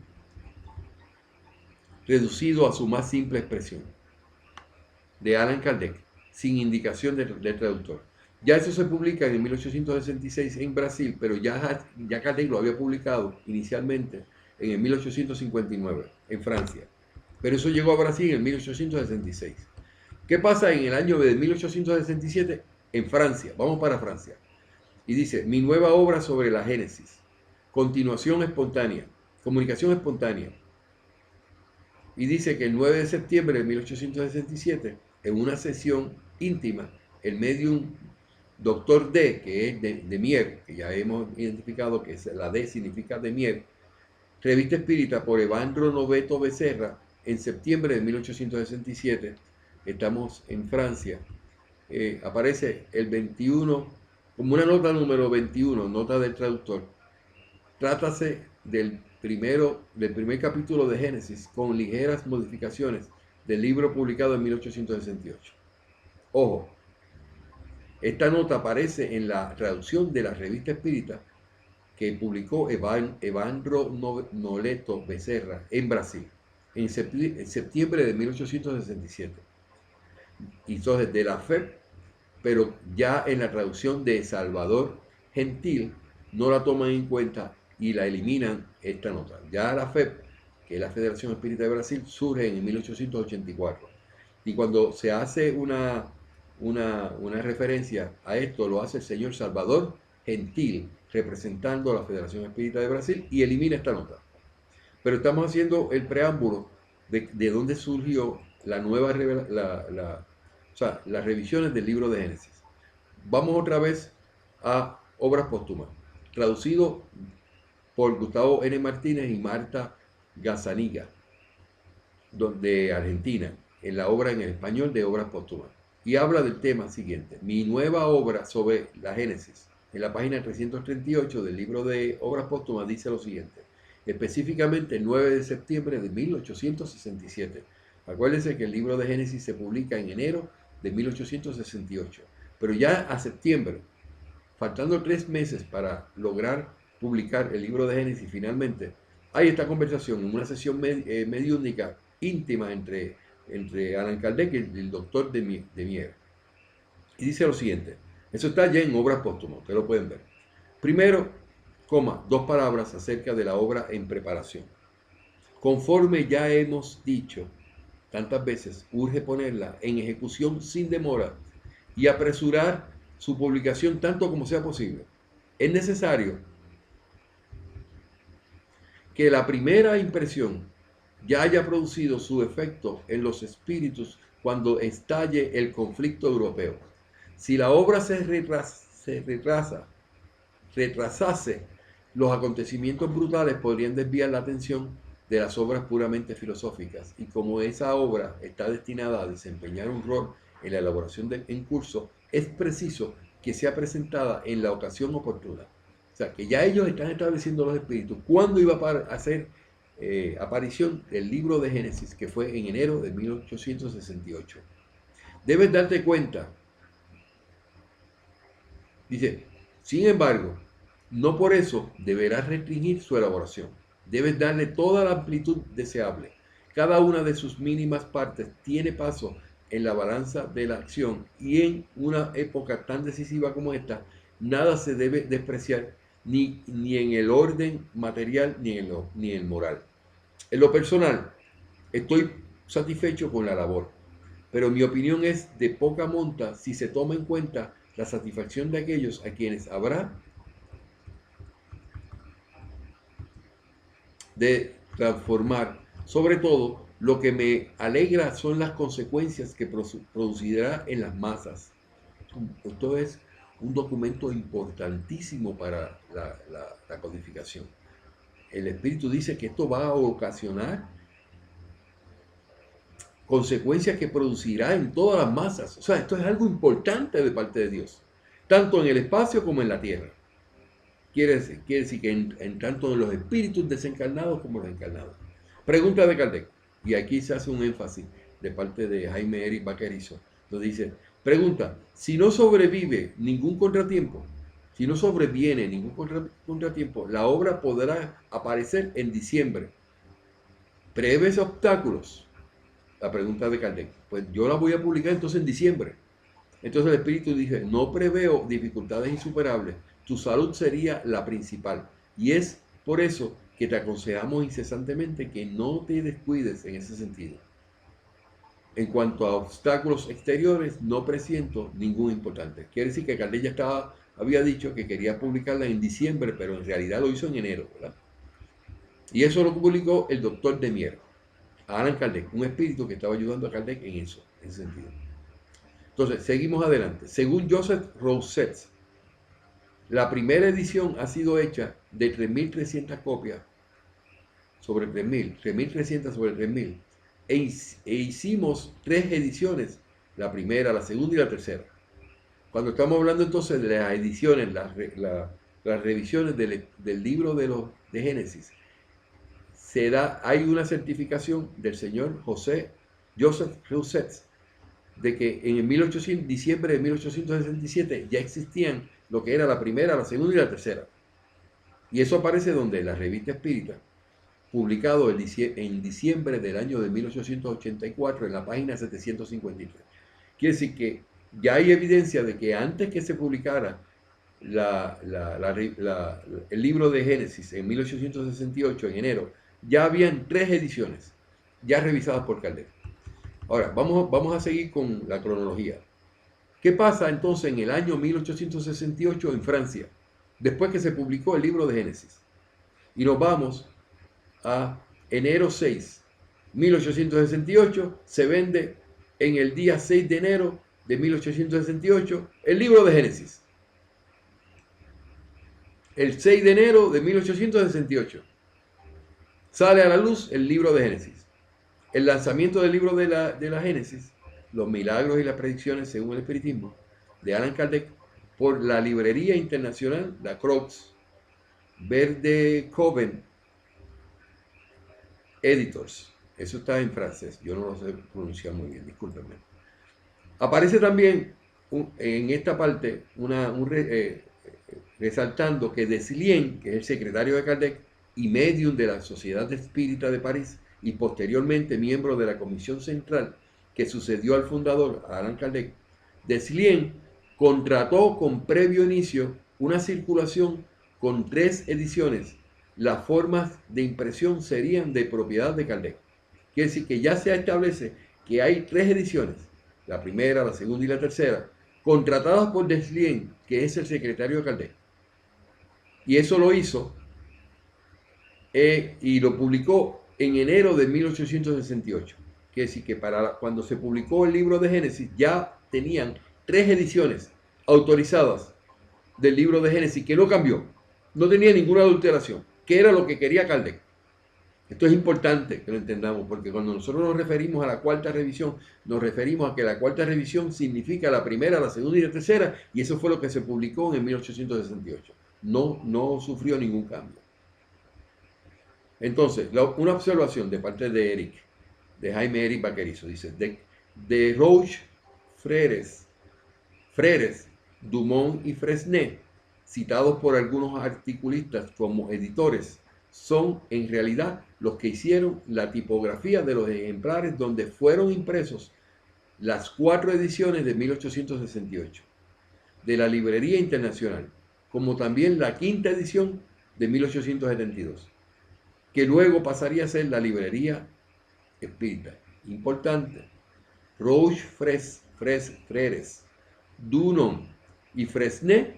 reducido a su más simple expresión, de Allan Kardec, sin indicación del traductor. Ya eso se publica en 1866 en Brasil, pero ya Kardec lo había publicado inicialmente en el 1859 en Francia. Pero eso llegó a Brasil en 1866. ¿Qué pasa en el año de 1867 en Francia? Vamos para Francia. Y dice, mi nueva obra sobre la Génesis, continuación espontánea, comunicación espontánea. Y dice que el 9 de septiembre de 1867, en una sesión íntima, el medium Dr. D, que es de Mier, que ya hemos identificado que la D significa de Mier, revista espírita por Evandro Noveto Becerra, en septiembre de 1867, estamos en Francia, aparece el 21, como una nota número 21, nota del traductor. Trátase del primer capítulo de Génesis, con ligeras modificaciones del libro publicado en 1868. Ojo, esta nota aparece en la traducción de la revista espírita que publicó Evandro Noveto Becerra en Brasil, en septiembre de 1867. Y entonces de la FEP, pero ya en la traducción de Salvador Gentil, no la toman en cuenta y la eliminan esta nota. Ya la FEP, que es la Federación Espírita de Brasil, surge en 1884. Y cuando se hace una referencia a esto, lo hace el señor Salvador Gentil, representando a la Federación Espírita de Brasil, y elimina esta nota. Pero estamos haciendo el preámbulo de dónde surgió la nueva las revisiones del libro de Génesis. Vamos otra vez a obras póstumas, traducido por Gustavo N. Martínez y Marta Gazzaniga, de Argentina, en la obra en el español de Obras Póstumas. Y habla del tema siguiente: mi nueva obra sobre la Génesis. En la página 338 del libro de Obras Póstumas dice lo siguiente, específicamente el 9 de septiembre de 1867. Acuérdense que el libro de Génesis se publica en enero de 1868, pero ya a septiembre, faltando 3 meses para lograr publicar el libro de Génesis finalmente, hay esta conversación en una sesión mediúnica íntima entre Allan Kardec y el doctor de Mier. Y dice lo siguiente, eso está ya en Obras Póstumas, ustedes lo pueden ver. Primero, 2 palabras acerca de la obra en preparación. Conforme ya hemos dicho tantas veces, urge ponerla en ejecución sin demora y apresurar su publicación tanto como sea posible. Es necesario que la primera impresión ya haya producido su efecto en los espíritus cuando estalle el conflicto europeo. Si la obra se retrasase, los acontecimientos brutales podrían desviar la atención de las obras puramente filosóficas, y como esa obra está destinada a desempeñar un rol en la elaboración en curso, es preciso que sea presentada en la ocasión oportuna. O sea, que ya ellos están estableciendo los espíritus cuándo iba a hacer aparición del libro de Génesis, que fue en enero de 1868. Debes darte cuenta, dice, sin embargo, no por eso deberás restringir su elaboración. Debes darle toda la amplitud deseable. Cada una de sus mínimas partes tiene paso en la balanza de la acción, y en una época tan decisiva como esta, nada se debe despreciar, ni en el orden material ni en el moral. En lo personal, estoy satisfecho con la labor, pero mi opinión es de poca monta si se toma en cuenta la satisfacción de aquellos a quienes habrá de transformar. Sobre todo, lo que me alegra son las consecuencias que producirá en las masas. Esto es un documento importantísimo para la codificación. El Espíritu dice que esto va a ocasionar consecuencias que producirá en todas las masas. O sea, esto es algo importante de parte de Dios, tanto en el espacio como en la tierra. Quiere decir que en tanto en los espíritus desencarnados como los encarnados. Pregunta de Kardec, y aquí se hace un énfasis de parte de Jaime Eric Vaquerizo. Entonces dice, pregunta, si no sobrevive ningún contratiempo, si no sobreviene ningún contratiempo, la obra podrá aparecer en diciembre. ¿Prevés obstáculos? La pregunta de Kardec, pues yo la voy a publicar entonces en diciembre. Entonces el espíritu dice, no preveo dificultades insuperables, tu salud sería la principal, y es por eso que te aconsejamos incesantemente que no te descuides en ese sentido. En cuanto a obstáculos exteriores, no presiento ningún importante. Quiere decir que Kardec ya había dicho que quería publicarla en diciembre, pero en realidad lo hizo en enero, ¿verdad? Y eso lo publicó el doctor de Mier, Allan Kardec, un espíritu que estaba ayudando a Kardec en ese sentido. Entonces, seguimos adelante. Según Joseph Rousset, la primera edición ha sido hecha de 3.300 copias sobre 3.000, 3.300 sobre 3.000, e hicimos 3 ediciones, la primera, la segunda y la tercera. Cuando estamos hablando entonces de las ediciones, las revisiones del libro de Génesis, hay una certificación del señor Joseph Rousset de que en diciembre de 1867 ya existían lo que era la primera, la segunda y la tercera. Y eso aparece donde la revista Espírita, publicado en diciembre del año de 1884 en la página 753. Quiere decir que ya hay evidencia de que antes que se publicara el libro de Génesis en 1868, en enero, ya habían 3 ediciones ya revisadas por Kardec. Ahora, vamos a seguir con la cronología. ¿Qué pasa entonces en el año 1868 en Francia, después que se publicó el libro de Génesis? Y nos vamos a enero 6, 1868, se vende en el día 6 de enero de 1868 el libro de Génesis. El 6 de enero de 1868 sale a la luz el libro de Génesis. El lanzamiento del libro de la Génesis, Los milagros y las predicciones según el espiritismo, de Allan Kardec, por la librería internacional, la Croix Verde Coven Editors. Eso está en francés, yo no lo sé pronunciar muy bien, discúlpenme. Aparece también en esta parte resaltando que Deslien, que es el secretario de Kardec y medium de la Sociedad Espírita de París y posteriormente miembro de la Comisión Central que sucedió al fundador, a Allan Kardec, Deslien contrató con previo inicio una circulación con 3 ediciones. Las formas de impresión serían de propiedad de Kardec. Quiere decir que ya se establece que hay 3 ediciones, la primera, la segunda y la tercera, contratadas por Deslien, que es el secretario de Kardec. Y eso lo hizo y lo publicó en enero de 1868. Quiere decir que para cuando se publicó el libro de Génesis ya tenían 3 ediciones autorizadas del libro de Génesis, que no cambió, no tenía ninguna adulteración, que era lo que quería Kardec. Esto es importante que lo entendamos, porque cuando nosotros nos referimos a la cuarta revisión, nos referimos a que la cuarta revisión significa la primera, la segunda y la tercera, y eso fue lo que se publicó en 1868. No sufrió ningún cambio. Entonces, una observación de parte de Jaime Eric Vaquerizo, dice, de Roche, Freres, Dumont y Fresnel, citados por algunos articulistas como editores, son en realidad los que hicieron la tipografía de los ejemplares donde fueron impresos las 4 ediciones de 1868 de la Librería Internacional, como también la 5ª edición de 1872, que luego pasaría a ser la Librería Espírita. Importante, Roche, Freres, Dunant y Fresnel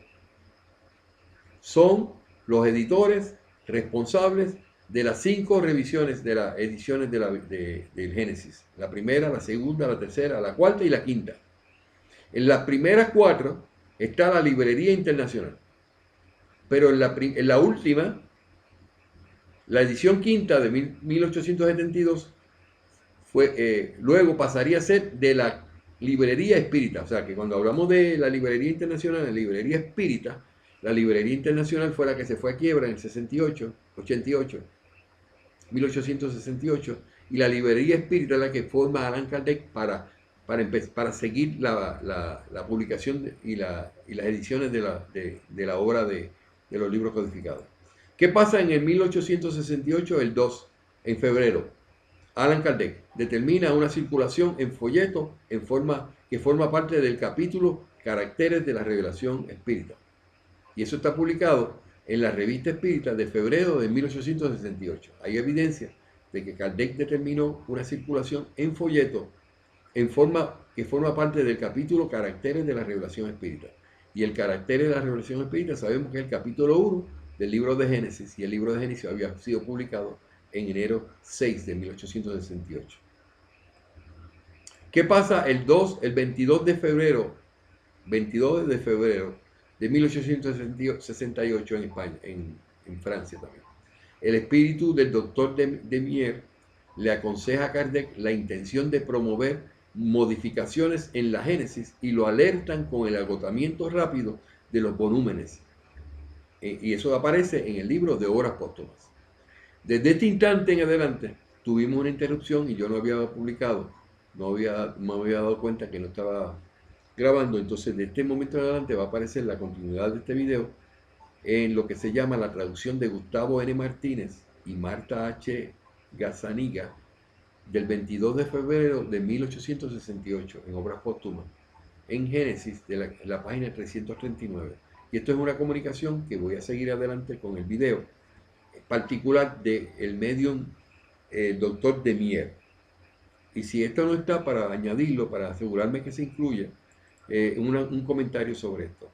son los editores responsables de las 5 revisiones de las ediciones del Génesis. La primera, la segunda, la tercera, la cuarta y la quinta. En las primeras 4 está la Librería Internacional. Pero en la última, la edición quinta de 1872, luego pasaría a ser de la Librería Espírita. O sea que cuando hablamos de la Librería Internacional, la Librería Espírita, la Librería Internacional fue la que se fue a quiebra en el 1868, y la Librería Espírita es la que forma Allan Kardec para seguir la publicación y las ediciones de la obra de los libros codificados. ¿Qué pasa en el 1868, el 2, en febrero? Allan Kardec determina una circulación en folleto que forma parte del capítulo Caracteres de la Revelación Espírita. Y eso está publicado en la Revista Espírita de febrero de 1868. Hay evidencia de que Kardec determinó una circulación en folleto que forma parte del capítulo Caracteres de la Revelación Espírita. Y el Caracteres de la Revelación Espírita sabemos que es el capítulo 1 del libro de Génesis, y el libro de Génesis había sido publicado en enero 6 de 1868. ¿Qué pasa el 22 de febrero de 1868 en España, en Francia también? El espíritu del doctor Demier le aconseja a Kardec la intención de promover modificaciones en la Génesis y lo alertan con el agotamiento rápido de los volúmenes. Y eso aparece en el libro de Obras Póstumas. Desde este instante en adelante tuvimos una interrupción y yo no había publicado, me había dado cuenta que no estaba grabando. Entonces de este momento en adelante va a aparecer la continuidad de este video en lo que se llama la traducción de Gustavo N. Martínez y Marta H. Gazzaniga del 22 de febrero de 1868 en Obras Póstumas, en Génesis, de la página 339. Y esto es una comunicación que voy a seguir adelante con el video particular del medium doctor Demier. Y si esto no está, para añadirlo, para asegurarme que se incluya un comentario sobre esto.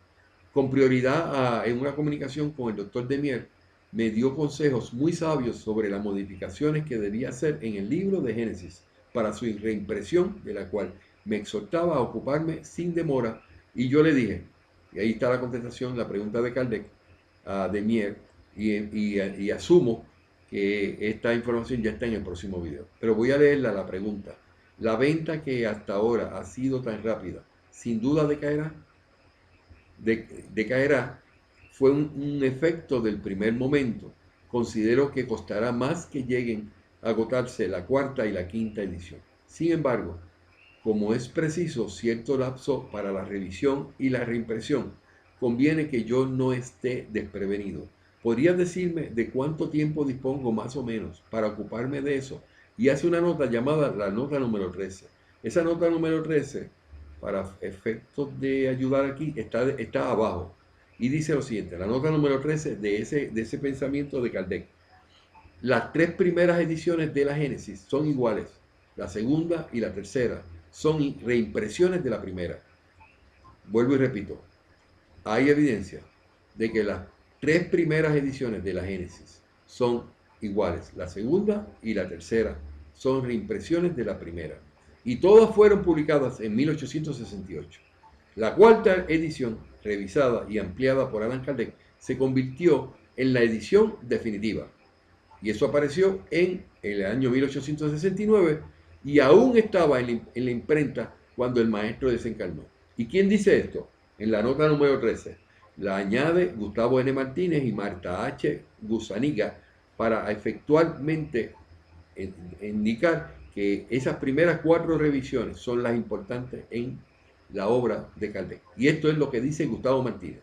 Con prioridad en una comunicación con el doctor Demier, me dio consejos muy sabios sobre las modificaciones que debía hacer en el libro de Génesis para su reimpresión, de la cual me exhortaba a ocuparme sin demora. Y yo le dije, y ahí está la contestación, la pregunta de Kardec a Demier, y asumo que esta información ya está en el próximo video. Pero voy a leerla la pregunta. ¿La venta que hasta ahora ha sido tan rápida, sin duda decaerá? Decaerá. Fue un efecto del primer momento. Considero que costará más que lleguen a agotarse la cuarta y la quinta edición. Sin embargo, como es preciso cierto lapso para la revisión y la reimpresión, conviene que yo no esté desprevenido. ¿Podrías decirme de cuánto tiempo dispongo más o menos para ocuparme de eso? Y hace una nota llamada la nota número 13. Esa nota número 13, para efectos de ayudar aquí, está abajo. Y dice lo siguiente, la nota número 13 de ese pensamiento de Kardec. Las tres primeras ediciones de la Génesis son iguales. La segunda y la tercera son reimpresiones de la primera. Vuelvo y repito, hay evidencia de que las tres primeras ediciones de la Génesis son iguales. La segunda y la tercera son reimpresiones de la primera. Y todas fueron publicadas en 1868. La cuarta edición, revisada y ampliada por Allan Kardec, se convirtió en la edición definitiva. Y eso apareció en el año 1869 y aún estaba en la imprenta cuando el maestro desencarnó. ¿Y quién dice esto? En la nota número 13. La añade Gustavo N. Martínez y Marta H. Gusaniga para efectualmente indicar que esas primeras 4 revisiones son las importantes en la obra de Kardec. Y esto es lo que dice Gustavo Martínez,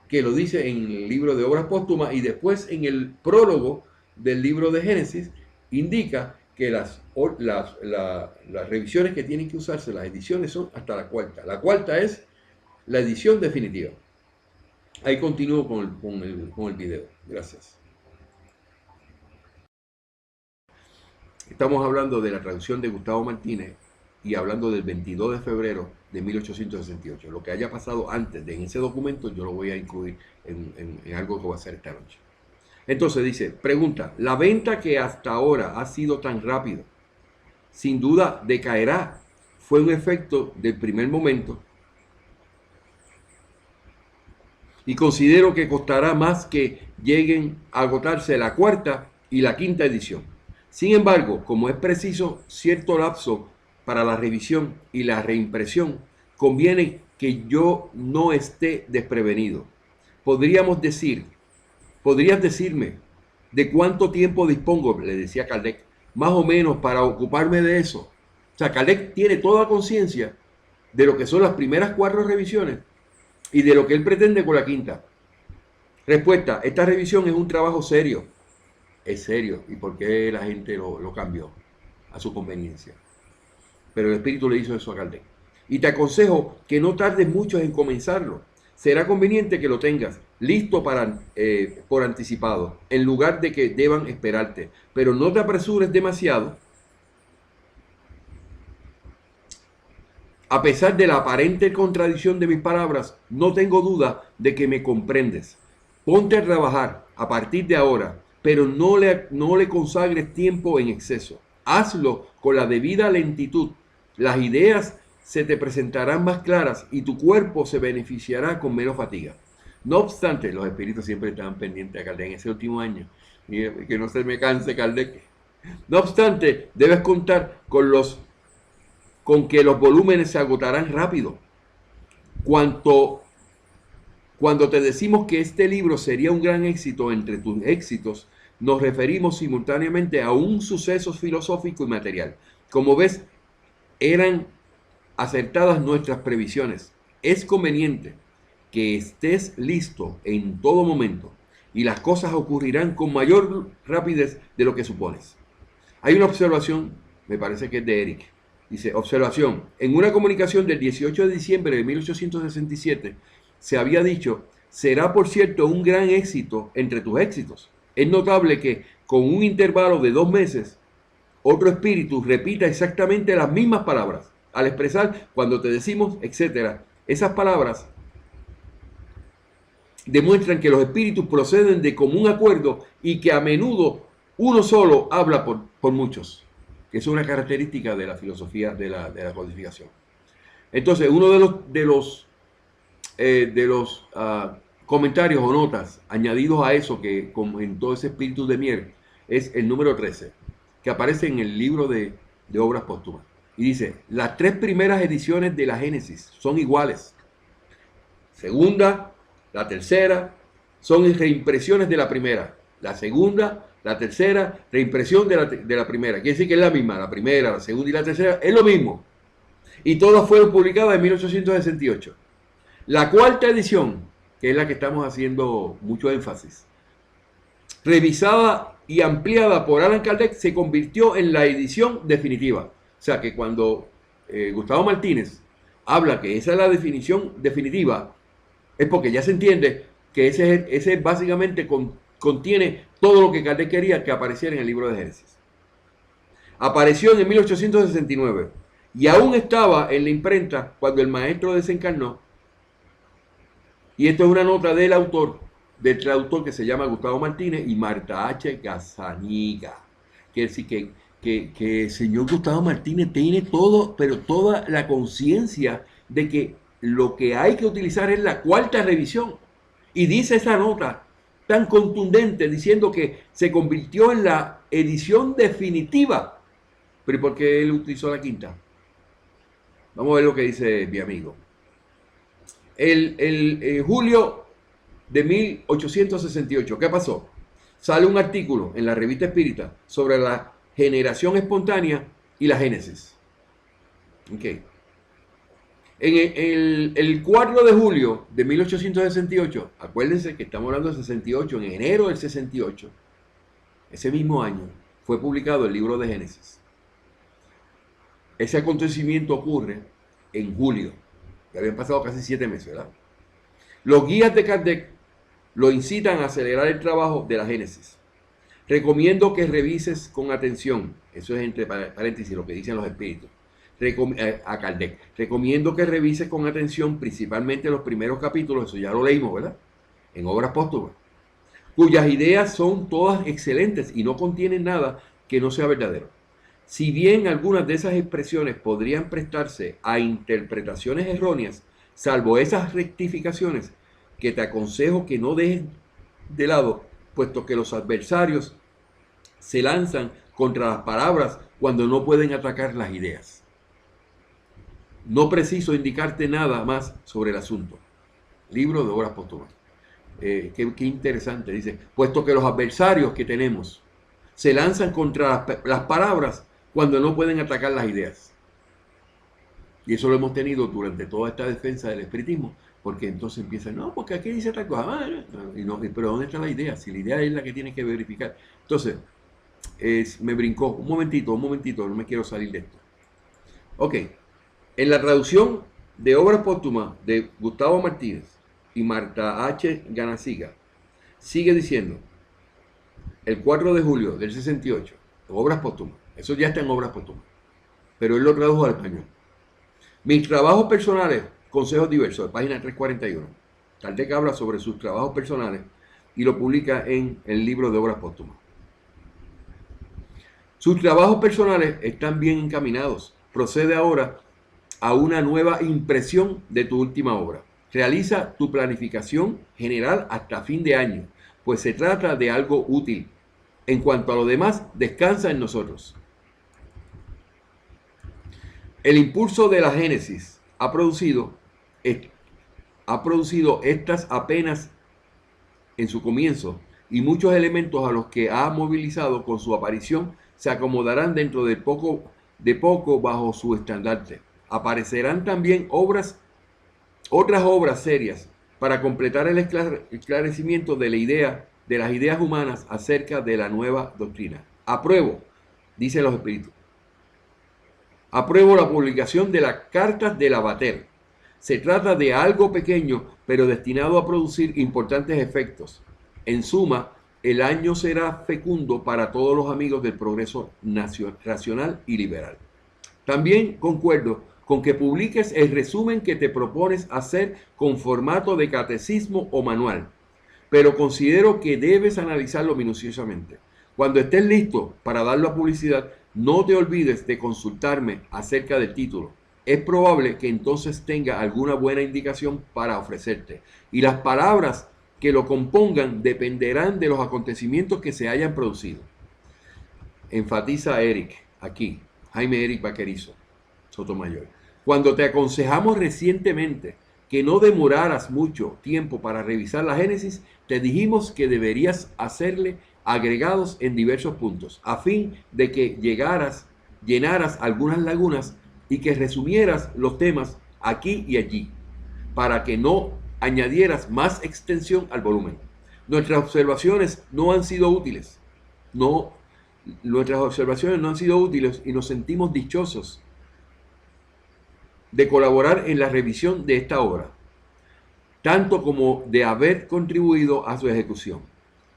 que lo dice en el libro de Obras Póstumas y después en el prólogo del libro de Génesis indica que las revisiones que tienen que usarse, las ediciones son hasta la cuarta. La cuarta es la edición definitiva. Ahí continúo con el video. Gracias. Estamos hablando de la traducción de Gustavo Martínez y hablando del 22 de febrero de 1868. Lo que haya pasado antes de ese documento yo lo voy a incluir en algo que voy a hacer esta noche. Entonces dice, pregunta, ¿la venta que hasta ahora ha sido tan rápida, sin duda decaerá? Fue un efecto del primer momento y considero que costará más que lleguen a agotarse la cuarta y la quinta edición. Sin embargo, como es preciso cierto lapso para la revisión y la reimpresión, conviene que yo no esté desprevenido. ¿Podrías decirme de cuánto tiempo dispongo, le decía Kardec, más o menos para ocuparme de eso? O sea, Kardec tiene toda conciencia de lo que son las primeras 4 revisiones y de lo que él pretende con la quinta. Respuesta, esta revisión es un trabajo serio. Es serio. ¿Y por qué la gente lo cambió? A su conveniencia. Pero el Espíritu le hizo eso a Kardec. Y te aconsejo que no tardes mucho en comenzarlo. Será conveniente que lo tengas listo por anticipado, en lugar de que deban esperarte. Pero no te apresures demasiado. A pesar de la aparente contradicción de mis palabras, no tengo duda de que me comprendes. Ponte a trabajar a partir de ahora, pero no le consagres tiempo en exceso. Hazlo con la debida lentitud. Las ideas se te presentarán más claras y tu cuerpo se beneficiará con menos fatiga. No obstante, los espíritus siempre estaban pendientes a Kardec en ese último año. Y que no se me canse Kardec. No obstante, debes contar con que los volúmenes se agotarán rápido. Cuando te decimos que este libro sería un gran éxito entre tus éxitos, nos referimos simultáneamente a un suceso filosófico y material. Como ves, eran acertadas nuestras previsiones. Es conveniente que estés listo en todo momento y las cosas ocurrirán con mayor rapidez de lo que supones. Hay una observación, me parece que es de Eric. Dice, observación, en una comunicación del 18 de diciembre de 1867 se había dicho, será por cierto un gran éxito entre tus éxitos. Es notable que con un intervalo de 2 meses, otro espíritu repita exactamente las mismas palabras. Al expresar, cuando te decimos, etcétera, esas palabras demuestran que los espíritus proceden de común acuerdo y que a menudo uno solo habla por muchos. Que es una característica de la filosofía de la codificación. Entonces, uno de los comentarios o notas añadidos a eso que comentó ese espíritu de miel es el número 13, que aparece en el libro de obras póstumas. Y dice, las 3 primeras ediciones de la Génesis son iguales. Segunda, la tercera, son reimpresiones de la primera. La segunda, la tercera, reimpresión de la primera. Quiere decir que es la misma, la primera, la segunda y la tercera, es lo mismo. Y todas fueron publicadas en 1868. La cuarta edición, que es la que estamos haciendo mucho énfasis, revisada y ampliada por Allan Kardec, se convirtió en la edición definitiva. O sea que cuando Gustavo Martínez habla que esa es la definición definitiva, es porque ya se entiende que ese básicamente contiene todo lo que Kardec quería que apareciera en el libro de Génesis. Apareció en 1869 y aún estaba en la imprenta cuando el maestro desencarnó. Y esto es una nota del traductor que se llama Gustavo Martínez y Marta H. Gazzaniga. Quiere decir que el señor Gustavo Martínez tiene todo, pero toda la conciencia de que lo que hay que utilizar es la cuarta revisión. Y dice esa nota tan contundente diciendo que se convirtió en la edición definitiva. Pero ¿por qué él utilizó la quinta? Vamos a ver lo que dice mi amigo. El julio de 1868, ¿qué pasó? Sale un artículo en la Revista Espírita sobre la generación espontánea y la génesis. Okay. En el 4 de julio de 1868, acuérdense que estamos hablando de 68, en enero del 68, ese mismo año, fue publicado el libro de Génesis. Ese acontecimiento ocurre en julio. Ya habían pasado casi 7 meses, ¿verdad? Los guías de Kardec lo incitan a acelerar el trabajo de la Génesis. Recomiendo que revises con atención, eso es entre paréntesis lo que dicen los espíritus, a Kardec. Recomiendo que revises con atención principalmente los primeros capítulos, eso ya lo leímos, ¿verdad? En obras póstumas, cuyas ideas son todas excelentes y no contienen nada que no sea verdadero. Si bien algunas de esas expresiones podrían prestarse a interpretaciones erróneas, salvo esas rectificaciones que te aconsejo que no dejes de lado, puesto que los adversarios se lanzan contra las palabras cuando no pueden atacar las ideas. No preciso indicarte nada más sobre el asunto. Libro de obras póstumas. Qué interesante, dice, puesto que los adversarios que tenemos se lanzan contra las palabras cuando no pueden atacar las ideas. Y eso lo hemos tenido durante toda esta defensa del espiritismo, porque entonces empiezan, no, porque aquí dice tal cosa, pero ¿dónde está la idea? Si la idea es la que tiene que verificar. Entonces, me brincó, un momentito, no me quiero salir de esto. Ok, en la traducción de obras póstumas de Gustavo Martínez y Marta H. Gazzaniga, sigue diciendo, el 4 de julio del 68, obras póstumas, eso ya está en obras póstumas, pero él lo tradujo al español. Mis trabajos personales, consejos diversos, página 341. Kardec habla sobre sus trabajos personales y lo publica en el libro de obras póstumas. Sus trabajos personales están bien encaminados. Procede ahora a una nueva impresión de tu última obra. Realiza tu planificación general hasta fin de año, pues se trata de algo útil. En cuanto a lo demás, descansa en nosotros. El impulso de la Génesis ha producido estas apenas en su comienzo, y muchos elementos a los que ha movilizado con su aparición se acomodarán dentro de poco bajo su estandarte. Aparecerán también otras obras serias para completar el esclarecimiento de las ideas humanas acerca de la nueva doctrina. Apruebo, dicen los espíritus. Apruebo la publicación de las cartas de Lavater. Se trata de algo pequeño, pero destinado a producir importantes efectos. En suma, el año será fecundo para todos los amigos del progreso racional y liberal. También concuerdo con que publiques el resumen que te propones hacer con formato de catecismo o manual, pero considero que debes analizarlo minuciosamente. Cuando estés listo para darlo a publicidad, no te olvides de consultarme acerca del título. Es probable que entonces tenga alguna buena indicación para ofrecerte, y las palabras que lo compongan dependerán de los acontecimientos que se hayan producido. enfatiza Eric, aquí, Jaime Eric Vaquerizo, Sotomayor. Cuando te aconsejamos recientemente que no demoraras mucho tiempo para revisar la Génesis, te dijimos que deberías hacerle agregados en diversos puntos, a fin de que llenaras algunas lagunas y que resumieras los temas aquí y allí, para que no añadieras más extensión al volumen. Nuestras observaciones no han sido útiles. Nuestras observaciones no han sido útiles y nos sentimos dichosos de colaborar en la revisión de esta obra, tanto como de haber contribuido a su ejecución.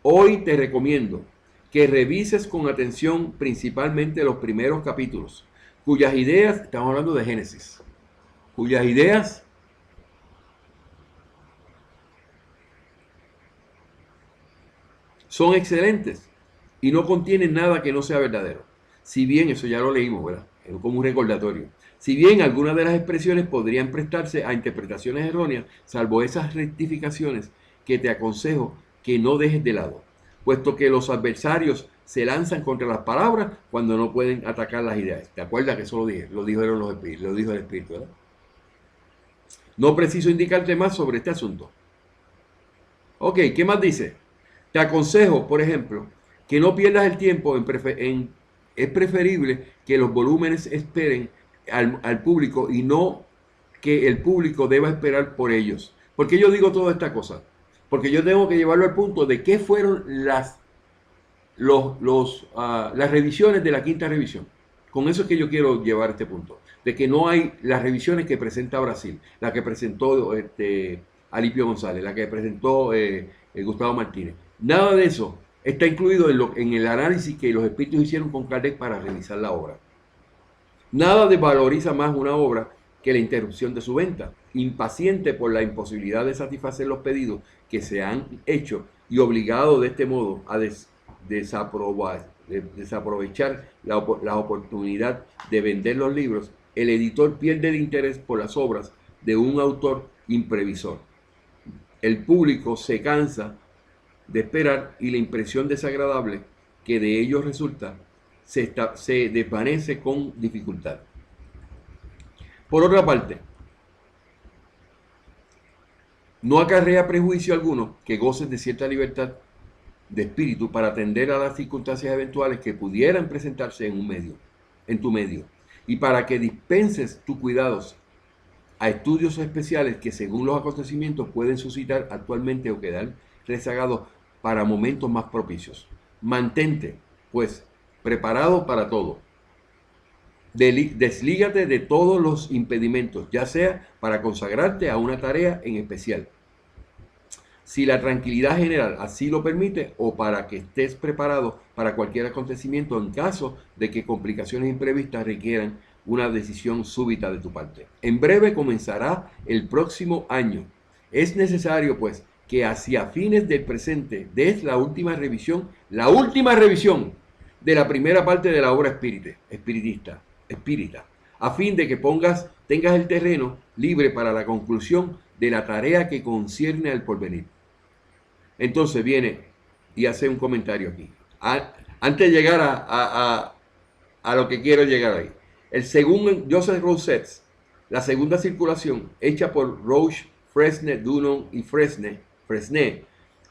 Hoy te recomiendo que revises con atención principalmente los primeros capítulos, cuyas ideas, estamos hablando de Génesis, cuyas ideas son excelentes y no contienen nada que no sea verdadero. Si bien, eso ya lo leímos, ¿verdad? Como un recordatorio. Si bien algunas de las expresiones podrían prestarse a interpretaciones erróneas, salvo esas rectificaciones que te aconsejo que no dejes de lado, puesto que los adversarios se lanzan contra las palabras cuando no pueden atacar las ideas. ¿Te acuerdas que eso lo dije? Lo dijo el Espíritu, ¿verdad? No preciso indicarte más sobre este asunto. Ok, ¿qué más dice? Te aconsejo, por ejemplo, que no pierdas el tiempo es preferible que los volúmenes esperen al público y no que el público deba esperar por ellos. ¿Por qué yo digo toda esta cosa? Porque yo tengo que llevarlo al punto de qué fueron las revisiones de la quinta revisión. Con eso es que yo quiero llevar este punto. De que no hay las revisiones que presenta Brasil, la que presentó Alipio González, la que presentó Gustavo Martínez. Nada de eso está incluido en el análisis que los espíritus hicieron con Kardec para revisar la obra. Nada desvaloriza más una obra que la interrupción de su venta, impaciente por la imposibilidad de satisfacer los pedidos que se han hecho y obligado de este modo a desaprovechar la oportunidad de vender los libros. El editor pierde el interés por las obras de un autor imprevisor. El público se cansa de esperar y la impresión desagradable que de ello resulta se desvanece con dificultad. Por otra parte, no acarrea prejuicio alguno que goces de cierta libertad de espíritu para atender a las circunstancias eventuales que pudieran presentarse en tu medio, y para que dispenses tus cuidados a estudios especiales que según los acontecimientos pueden suscitar actualmente o quedar rezagados para momentos más propicios. Mantente, pues, preparado para todo. Deslígate de todos los impedimentos, ya sea para consagrarte a una tarea en especial, si la tranquilidad general así lo permite, o para que estés preparado para cualquier acontecimiento en caso de que complicaciones imprevistas requieran una decisión súbita de tu parte. En breve comenzará el próximo año. Es necesario, pues, que hacia fines del presente des la última revisión de la primera parte de la obra espírita, a fin de que tengas el terreno libre para la conclusión de la tarea que concierne al porvenir. Entonces viene y hace un comentario aquí. Antes de llegar a lo que quiero llegar ahí. Según Joseph Rousset, la segunda circulación, hecha por Roche, Fresne, Dunon y Fresne,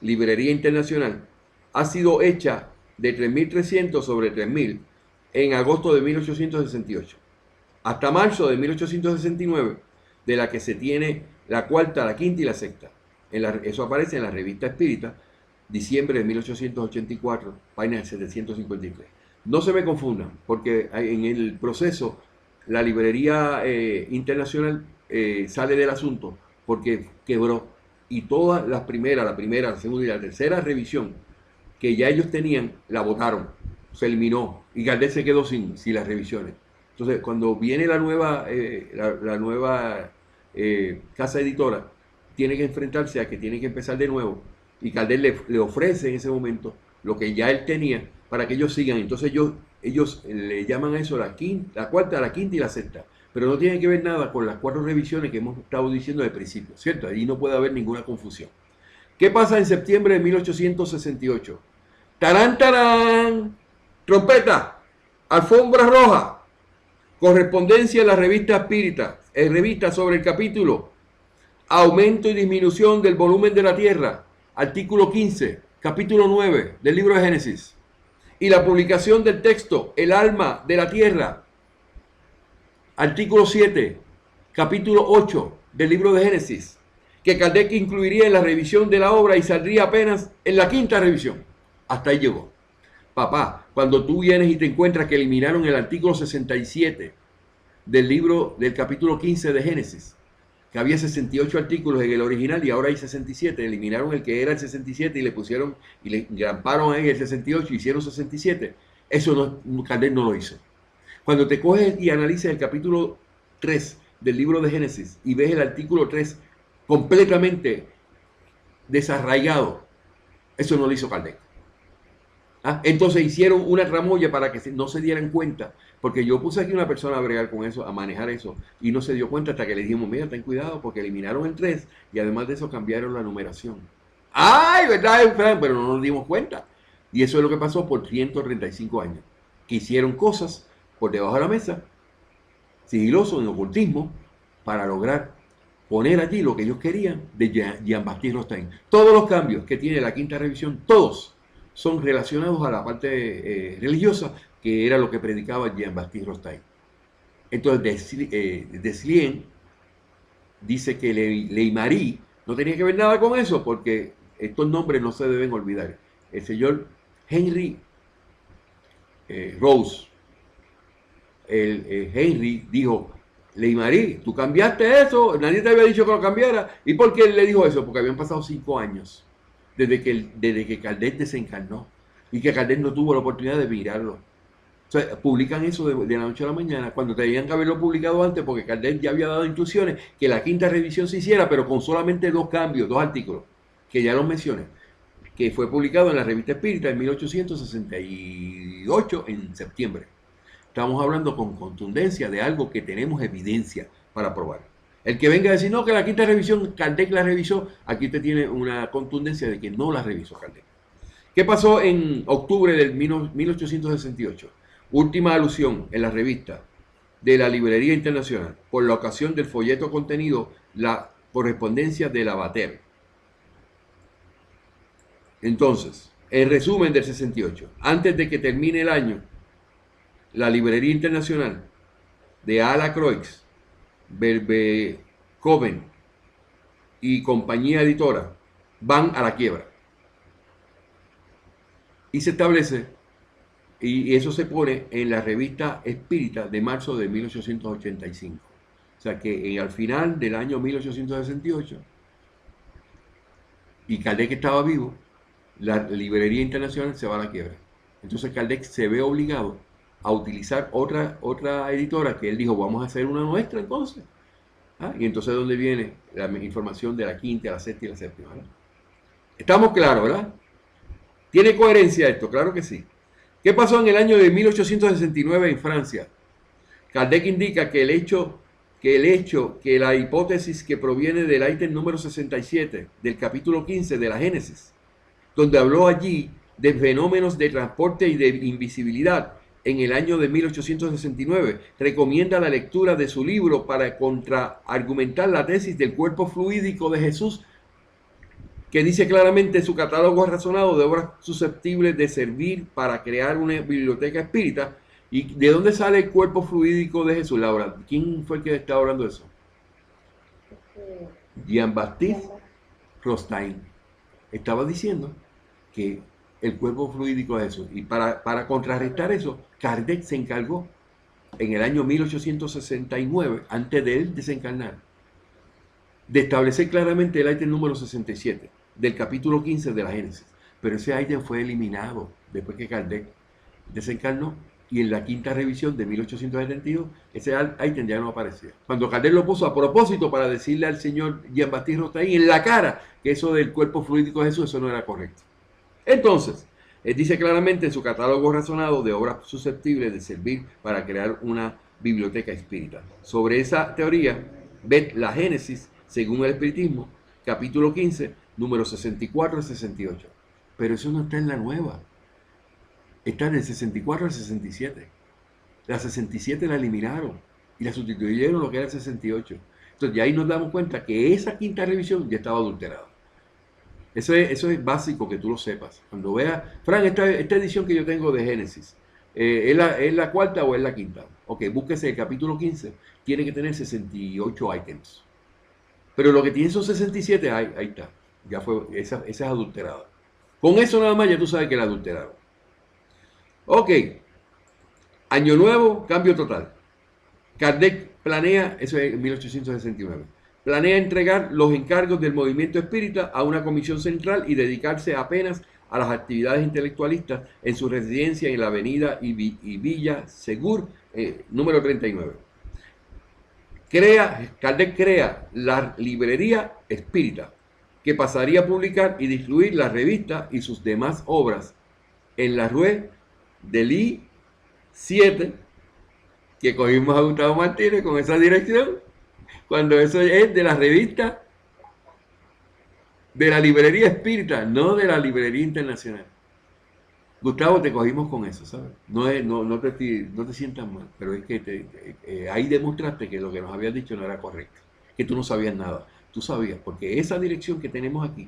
Librería Internacional, ha sido hecha de 3.300 sobre 3.000 en agosto de 1868 hasta marzo de 1869, de la que se tiene la cuarta, la quinta y la sexta. Eso aparece en la Revista Espírita, diciembre de 1884, página 753. No se me confundan, porque en el proceso la Librería Internacional sale del asunto porque quebró, y todas las primeras, la segunda y la tercera revisión que ya ellos tenían, la votaron, se eliminó, y Kardec se quedó sin las revisiones. Entonces, cuando viene la nueva casa editora, tiene que enfrentarse a que tiene que empezar de nuevo, y Kardec le ofrece en ese momento lo que ya él tenía para que ellos sigan. Entonces ellos le llaman a eso la cuarta, la quinta y la sexta, pero no tiene que ver nada con las 4 revisiones que hemos estado diciendo de principio, ¿cierto? Ahí no puede haber ninguna confusión. ¿Qué pasa en septiembre de 1868? ¡Tarán, tarán! ¡Trompeta! Alfombra roja, correspondencia en la revista Espírita, revista sobre el capítulo Aumento y disminución del volumen de la Tierra, artículo 15, capítulo 9 del libro de Génesis. Y la publicación del texto El alma de la Tierra, artículo 7, capítulo 8 del libro de Génesis, que Kardec incluiría en la revisión de la obra y saldría apenas en la quinta revisión. Hasta ahí llegó. Papá, cuando tú vienes y te encuentras que eliminaron el artículo 67 del libro del capítulo 15 de Génesis, que había 68 artículos en el original y ahora hay 67, eliminaron el que era el 67 y le pusieron y le engramparon ahí el 68 y hicieron 67. Eso no, Kardec no lo hizo. Cuando te coges y analizas el capítulo 3 del libro de Génesis y ves el artículo 3 completamente desarraigado, eso no lo hizo Kardec. Entonces hicieron una tramoya para que no se dieran cuenta, porque yo puse aquí una persona a bregar con eso, a manejar eso, y no se dio cuenta hasta que le dijimos, mira, ten cuidado, porque eliminaron el 3 y además de eso cambiaron la numeración. ¡Ay, verdad, Frank! Pero no nos dimos cuenta. Y eso es lo que pasó por 135 años, que hicieron cosas por debajo de la mesa, sigiloso en ocultismo, para lograr poner allí lo que ellos querían de Jean-Baptiste Rostaing. Todos los cambios que tiene la quinta revisión, todos son relacionados a la parte religiosa, que era lo que predicaba Jean-Baptiste Rostaing. Entonces, Deslien dice que Leymarie no tenía que ver nada con eso, porque estos nombres no se deben olvidar. El señor Henry Rose, Henry dijo, Leymarie, tú cambiaste eso, nadie te había dicho que lo cambiara. ¿Y por qué él le dijo eso? Porque habían pasado 5 años desde que Kardec desencarnó y que Kardec no tuvo la oportunidad de mirarlo. O sea, publican eso de la noche a la mañana, cuando tenían que haberlo publicado antes, porque Kardec ya había dado instrucciones que la quinta revisión se hiciera, pero con solamente 2 cambios, 2 artículos, que ya los mencioné, que fue publicado en la Revista Espírita en 1868, en septiembre. Estamos hablando con contundencia de algo que tenemos evidencia para probar. El que venga a decir, no, que la quinta revisión, Kardec la revisó, aquí usted tiene una contundencia de que no la revisó Kardec. ¿Qué pasó en octubre del 1868? Última alusión en la revista de la Librería Internacional, por la ocasión del folleto contenido la correspondencia de Lavater. Entonces, el resumen del 68. Antes de que termine el año, la Librería Internacional de A. Croix, Verbeeckhoven y compañía editora van a la quiebra. Y se establece, y eso se pone en la Revista Espírita de marzo de 1885. O sea que al final del año 1868, y Kardec estaba vivo, la Librería Internacional se va a la quiebra. Entonces Kardec se ve obligado a utilizar otra editora, que él dijo, vamos a hacer una nuestra entonces. Y entonces, ¿dónde viene la información de la quinta, la sexta y la séptima? ¿Verdad? Estamos claros, ¿verdad? ¿Tiene coherencia esto? Claro que sí. ¿Qué pasó en el año de 1869 en Francia? Kardec indica que que la hipótesis que proviene del ítem número 67 del capítulo 15 de la Génesis, donde habló allí de fenómenos de transporte y de invisibilidad, en el año de 1869, recomienda la lectura de su libro para contraargumentar la tesis del cuerpo fluídico de Jesús, que dice claramente en su catálogo razonado de obras susceptibles de servir para crear una biblioteca espírita. ¿Y de dónde sale el cuerpo fluídico de Jesús, Laura? ¿Quién fue el que está hablando de eso? Jean-Baptiste Rostaing. Estaba diciendo que el cuerpo fluídico de Jesús. Y para contrarrestar eso, Kardec se encargó en el año 1869, antes de él desencarnar, de establecer claramente el ítem número 67 del capítulo 15 de la Génesis. Pero ese ítem fue eliminado después que Kardec desencarnó, y en la quinta revisión de 1872 ese ítem ya no aparecía. Cuando Kardec lo puso a propósito para decirle al señor Jean-Baptiste Rostaing en la cara que eso del cuerpo fluídico de Jesús, eso no era correcto. Entonces, él dice claramente en su catálogo razonado de obras susceptibles de servir para crear una biblioteca espírita. Sobre esa teoría, ve la Génesis, según el espiritismo, capítulo 15, números 64 y 68. Pero eso no está en la nueva. Está del 64 al 67. La 67 la eliminaron y la sustituyeron lo que era el 68. Entonces, de ahí nos damos cuenta que esa quinta revisión ya estaba adulterada. Eso es básico que tú lo sepas. Cuando veas, Fran, esta edición que yo tengo de Génesis, ¿es la cuarta o es la quinta? Ok, búsquese el capítulo 15, tiene que tener 68 ítems. Pero lo que tiene son 67, ahí está. Ya fue, esa es adulterada. Con eso nada más ya tú sabes que la adulteraron. Ok, año nuevo, cambio total. Kardec planea, eso es en 1869, planea entregar los encargos del movimiento espírita a una comisión central y dedicarse apenas a las actividades intelectualistas en su residencia en la avenida y Villa Segur, número 39. Kardec crea la librería espírita, que pasaría a publicar y distribuir la revista y sus demás obras en la Rue de Lille 7, que cogimos a Gustavo Martínez con esa dirección, cuando eso es de la revista de la librería espírita, no de la librería internacional. Gustavo, te cogimos con eso, ¿sabes? No te sientas mal, pero es que ahí demostraste que lo que nos habías dicho no era correcto, que tú no sabías nada. Tú sabías, porque esa dirección que tenemos aquí,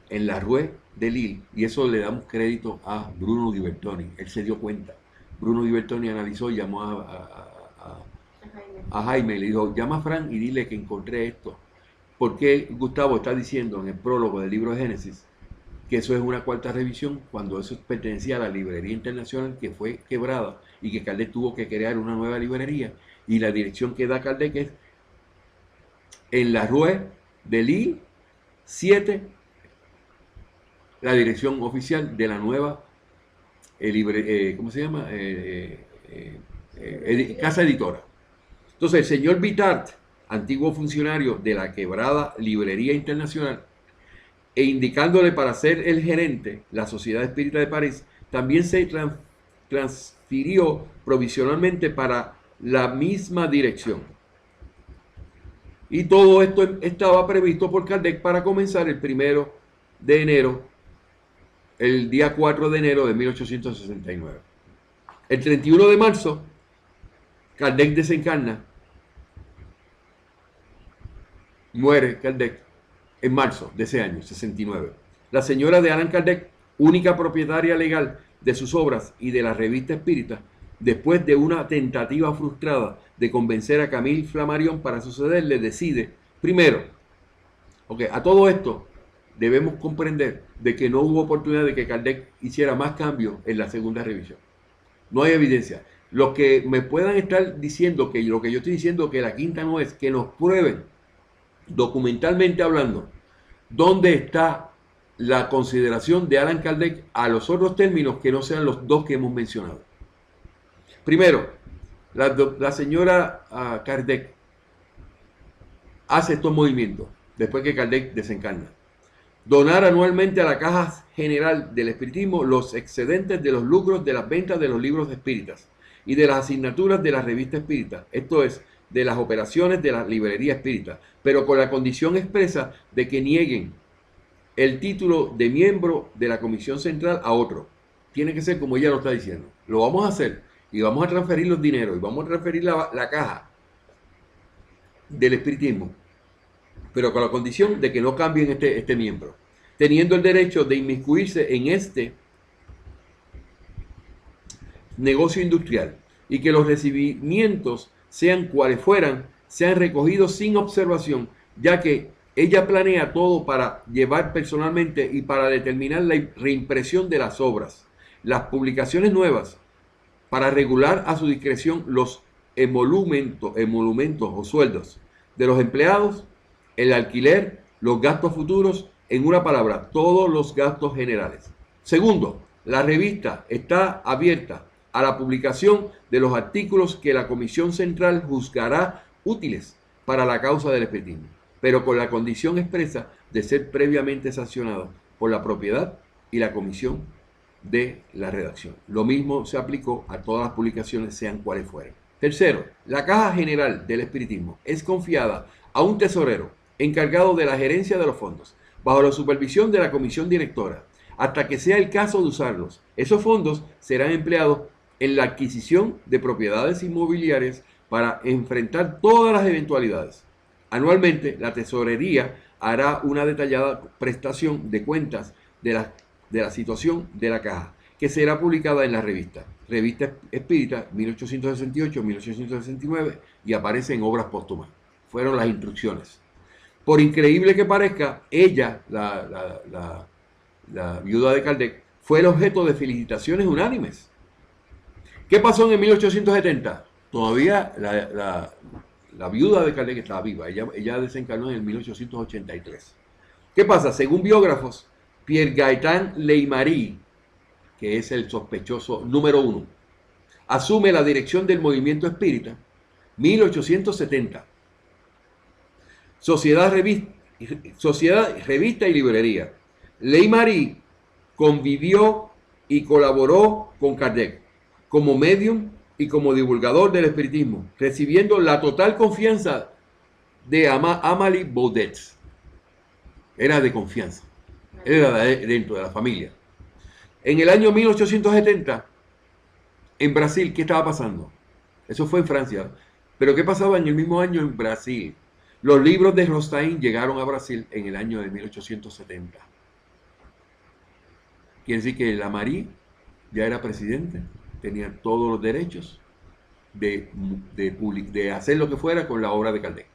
en la Rue de Lille, y eso le damos crédito a Bruno Di Bertoni, él se dio cuenta. Bruno Di Bertoni analizó y llamó a Jaime y le dijo, llama a Fran y dile que encontré esto. Porque Gustavo está diciendo en el prólogo del libro de Génesis que eso es una cuarta revisión cuando eso pertenecía a la librería internacional que fue quebrada y que Kardec tuvo que crear una nueva librería, y la dirección que da Kardec es en la Rue de Lille 7, la dirección oficial de la nueva ¿cómo se llama? Casa editora. Entonces el señor Vitart, antiguo funcionario de la quebrada Librería Internacional, e indicándole para ser el gerente, la Sociedad Espírita de París, también se transfirió provisionalmente para la misma dirección. Y todo esto estaba previsto por Kardec para comenzar el 1 de enero, el día 4 de enero de 1869. El 31 de marzo, Kardec desencarna. Muere Kardec en marzo de ese año, 69. La señora de Allan Kardec, única propietaria legal de sus obras y de la revista espírita, después de una tentativa frustrada de convencer a Camille Flammarion para sucederle, decide, primero, a todo esto debemos comprender de que no hubo oportunidad de que Kardec hiciera más cambios en la segunda revisión. No hay evidencia. Los que me puedan estar diciendo que lo que yo estoy diciendo que la quinta no es, que nos prueben documentalmente hablando dónde está la consideración de Allan Kardec a los otros términos que no sean los dos que hemos mencionado. Primero, la señora Kardec hace estos movimientos después que Kardec desencarna. Donar anualmente a la Caja General del Espiritismo los excedentes de los lucros de las ventas de los libros espíritas y de las asignaturas de la revista espírita, esto es, de las operaciones de la librería espírita, pero con la condición expresa de que nieguen el título de miembro de la Comisión Central a otro. Tiene que ser como ella lo está diciendo. Lo vamos a hacer y vamos a transferir los dineros y vamos a transferir la caja del espiritismo, pero con la condición de que no cambien este miembro, teniendo el derecho de inmiscuirse en este negocio industrial, y que los recibimientos, sean cuales fueran, sean recogidos sin observación, ya que ella planea todo para llevar personalmente y para determinar la reimpresión de las obras, las publicaciones nuevas, para regular a su discreción los emolumentos o sueldos de los empleados, el alquiler, los gastos futuros, en una palabra, todos los gastos generales. Segundo, la revista está abierta a la publicación de los artículos que la Comisión Central juzgará útiles para la causa del espiritismo, pero con la condición expresa de ser previamente sancionado por la propiedad y la comisión de la redacción. Lo mismo se aplicó a todas las publicaciones, sean cuales fueren. Tercero, la Caja General del Espiritismo es confiada a un tesorero encargado de la gerencia de los fondos, bajo la supervisión de la comisión directora, hasta que sea el caso de usarlos. Esos fondos serán empleados en la adquisición de propiedades inmobiliarias para enfrentar todas las eventualidades. Anualmente, la tesorería hará una detallada prestación de cuentas de la situación de la caja, que será publicada en la Revista Espírita 1868-1869 y aparece en obras póstumas. Fueron las instrucciones. Por increíble que parezca, ella, la viuda de Kardec, fue el objeto de felicitaciones unánimes. ¿Qué pasó en 1870? Todavía la viuda de Kardec estaba viva. Ella desencarnó en el 1883. ¿Qué pasa? Según biógrafos, Pierre Gaëtan Leymari, que es el sospechoso número 1, asume la dirección del movimiento espírita 1870. Sociedad, Revista y Librería. Leymari convivió y colaboró con Kardec como médium y como divulgador del espiritismo, recibiendo la total confianza de Amalie Baudet. Era de confianza, era dentro de la familia. En el año 1870, en Brasil, ¿qué estaba pasando? Eso fue en Francia. Pero ¿qué pasaba en el mismo año en Brasil? Los libros de Rostaín llegaron a Brasil en el año de 1870. Quiere decir que Leymari ya era presidente, tenía todos los derechos de hacer lo que fuera con la obra de Kardec.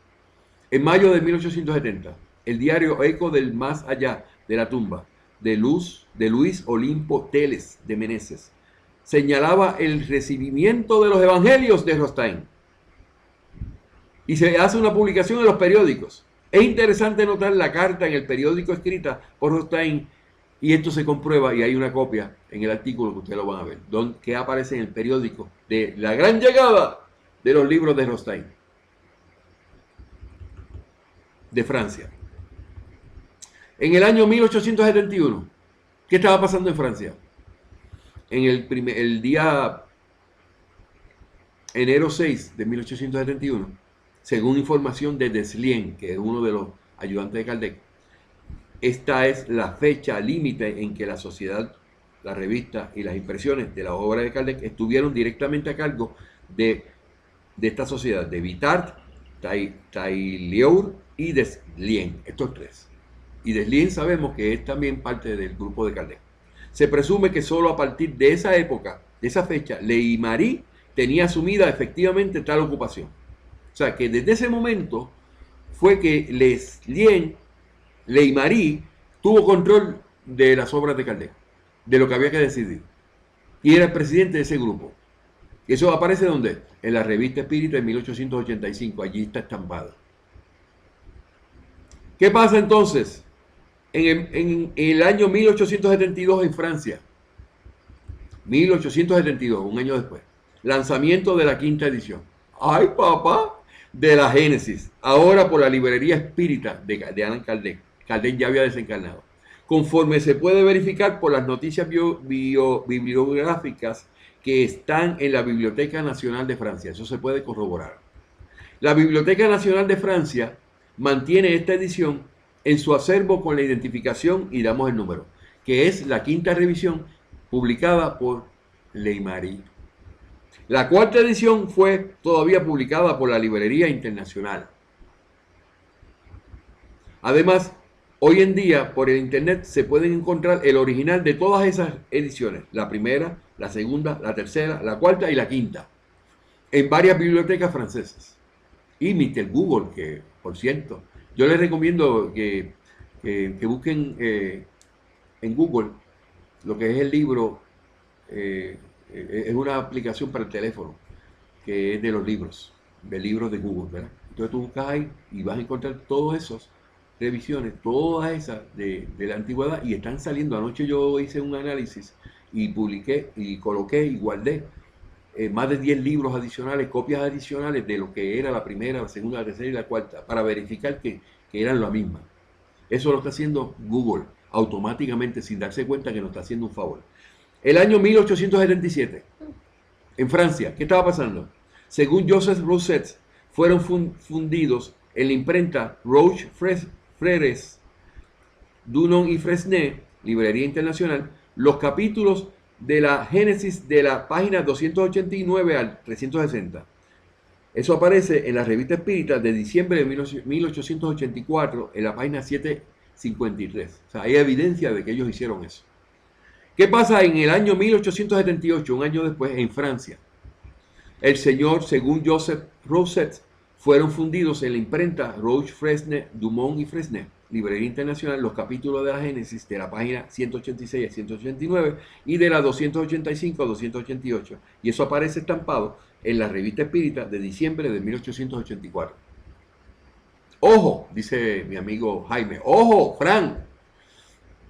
En mayo de 1870, el diario Eco del Más Allá de la Tumba, de Luis Olimpo Teles de Meneses, señalaba el recibimiento de los evangelios de Rostaín. Y se hace una publicación en los periódicos. Es interesante notar la carta en el periódico escrita por Rostaín, y esto se comprueba, y hay una copia en el artículo que ustedes lo van a ver, que aparece en el periódico de la gran llegada de los libros de Rostaín, de Francia. En el año 1871, ¿qué estaba pasando en Francia? En el día enero 6 de 1871, según información de Deslien, que es uno de los ayudantes de Kardec, esta es la fecha límite en que la sociedad, la revista y las impresiones de la obra de Kardec estuvieron directamente a cargo de esta sociedad, de Vittart, Tailleur y Deslien, estos tres. Y Deslien sabemos que es también parte del grupo de Kardec. Se presume que solo a partir de esa época, de esa fecha, Leymari tenía asumida efectivamente tal ocupación. O sea, que desde ese momento fue que Leymari tuvo control de las obras de Kardec, de lo que había que decidir. Y era el presidente de ese grupo. Y eso aparece ¿dónde? En la Revista Espírita de 1885. Allí está estampado. ¿Qué pasa entonces? En el año 1872 en Francia. 1872, un año después. Lanzamiento de la quinta edición. ¡Ay, papá! De la Génesis. Ahora por la Librería Espírita de Allan Kardec. Kardec ya había desencarnado. Conforme se puede verificar por las noticias bibliográficas que están en la Biblioteca Nacional de Francia. Eso se puede corroborar. La Biblioteca Nacional de Francia mantiene esta edición en su acervo con la identificación, y damos el número, que es la quinta revisión publicada por Leymari. La cuarta edición fue todavía publicada por la Librería Internacional. Además, hoy en día por el internet se pueden encontrar el original de todas esas ediciones, la primera, la segunda, la tercera, la cuarta y la quinta, en varias bibliotecas francesas. Y Mr. Google, que por cierto, yo les recomiendo que busquen en Google lo que es el libro, es una aplicación para el teléfono, que es de los libros de Google, ¿verdad? Entonces tú buscas ahí y vas a encontrar todas esas revisiones, todas esas de la antigüedad, y están saliendo. Anoche yo hice un análisis y publiqué y coloqué y guardé más de 10 libros adicionales, copias adicionales de lo que era la primera, la segunda, la tercera y la cuarta, para verificar que eran la misma. Eso lo está haciendo Google automáticamente, sin darse cuenta que nos está haciendo un favor. El año 1877, en Francia, ¿qué estaba pasando? Según Joseph Rousset, fueron fundidos en la imprenta Roche Frères, Dunon y Fresnay, Librería Internacional, los capítulos de la Génesis de la página 289 al 360. Eso aparece en la Revista Espírita de diciembre de 1884, en la página 753. O sea, hay evidencia de que ellos hicieron eso. ¿Qué pasa en el año 1878, un año después, en Francia? El señor, según Joseph Rousset, fueron fundidos en la imprenta Roche, Fresnel, Dumont y Fresnel, Librería Internacional, los capítulos de la Génesis de la página 186 a 189 y de la 285 a 288. Y eso aparece estampado en la Revista Espírita de diciembre de 1884. Ojo, dice mi amigo Jaime, ojo, Frank,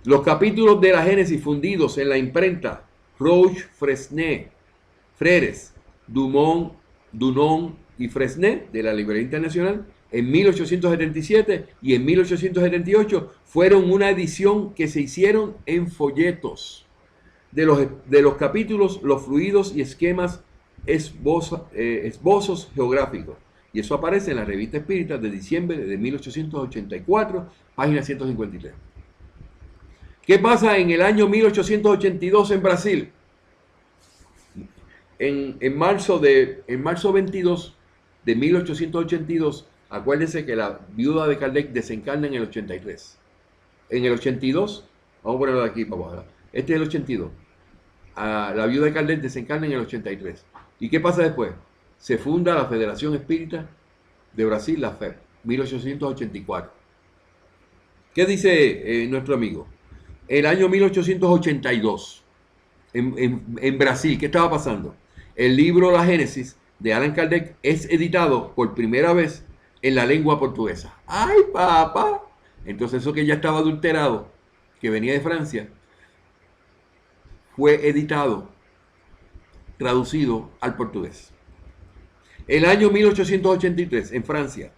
los capítulos de la Génesis fundidos en la imprenta Roche, Fresnel, Freres, Dumont, Dunon y Fresnel de la Librería Internacional en 1877 y en 1878 fueron una edición que se hicieron en folletos de los capítulos, los fluidos y esquemas esbozos geográficos. Y eso aparece en la Revista Espírita de diciembre de 1884, página 153. ¿Qué pasa en el año 1882 en Brasil? En marzo 22 de 1882, acuérdense que la viuda de Kardec desencarna en el 83. En el 82, vamos a ponerlo de aquí para abajo. Este es el 82. La viuda de Kardec desencarna en el 83. ¿Y qué pasa después? Se funda la Federación Espírita de Brasil, la FEB, 1884. ¿Qué dice nuestro amigo? El año 1882, en Brasil, ¿qué estaba pasando? El libro La Génesis de Allan Kardec es editado por primera vez en la lengua portuguesa. ¡Ay, papá! Entonces eso que ya estaba adulterado, que venía de Francia, fue editado, traducido al portugués. El año 1883, en Francia,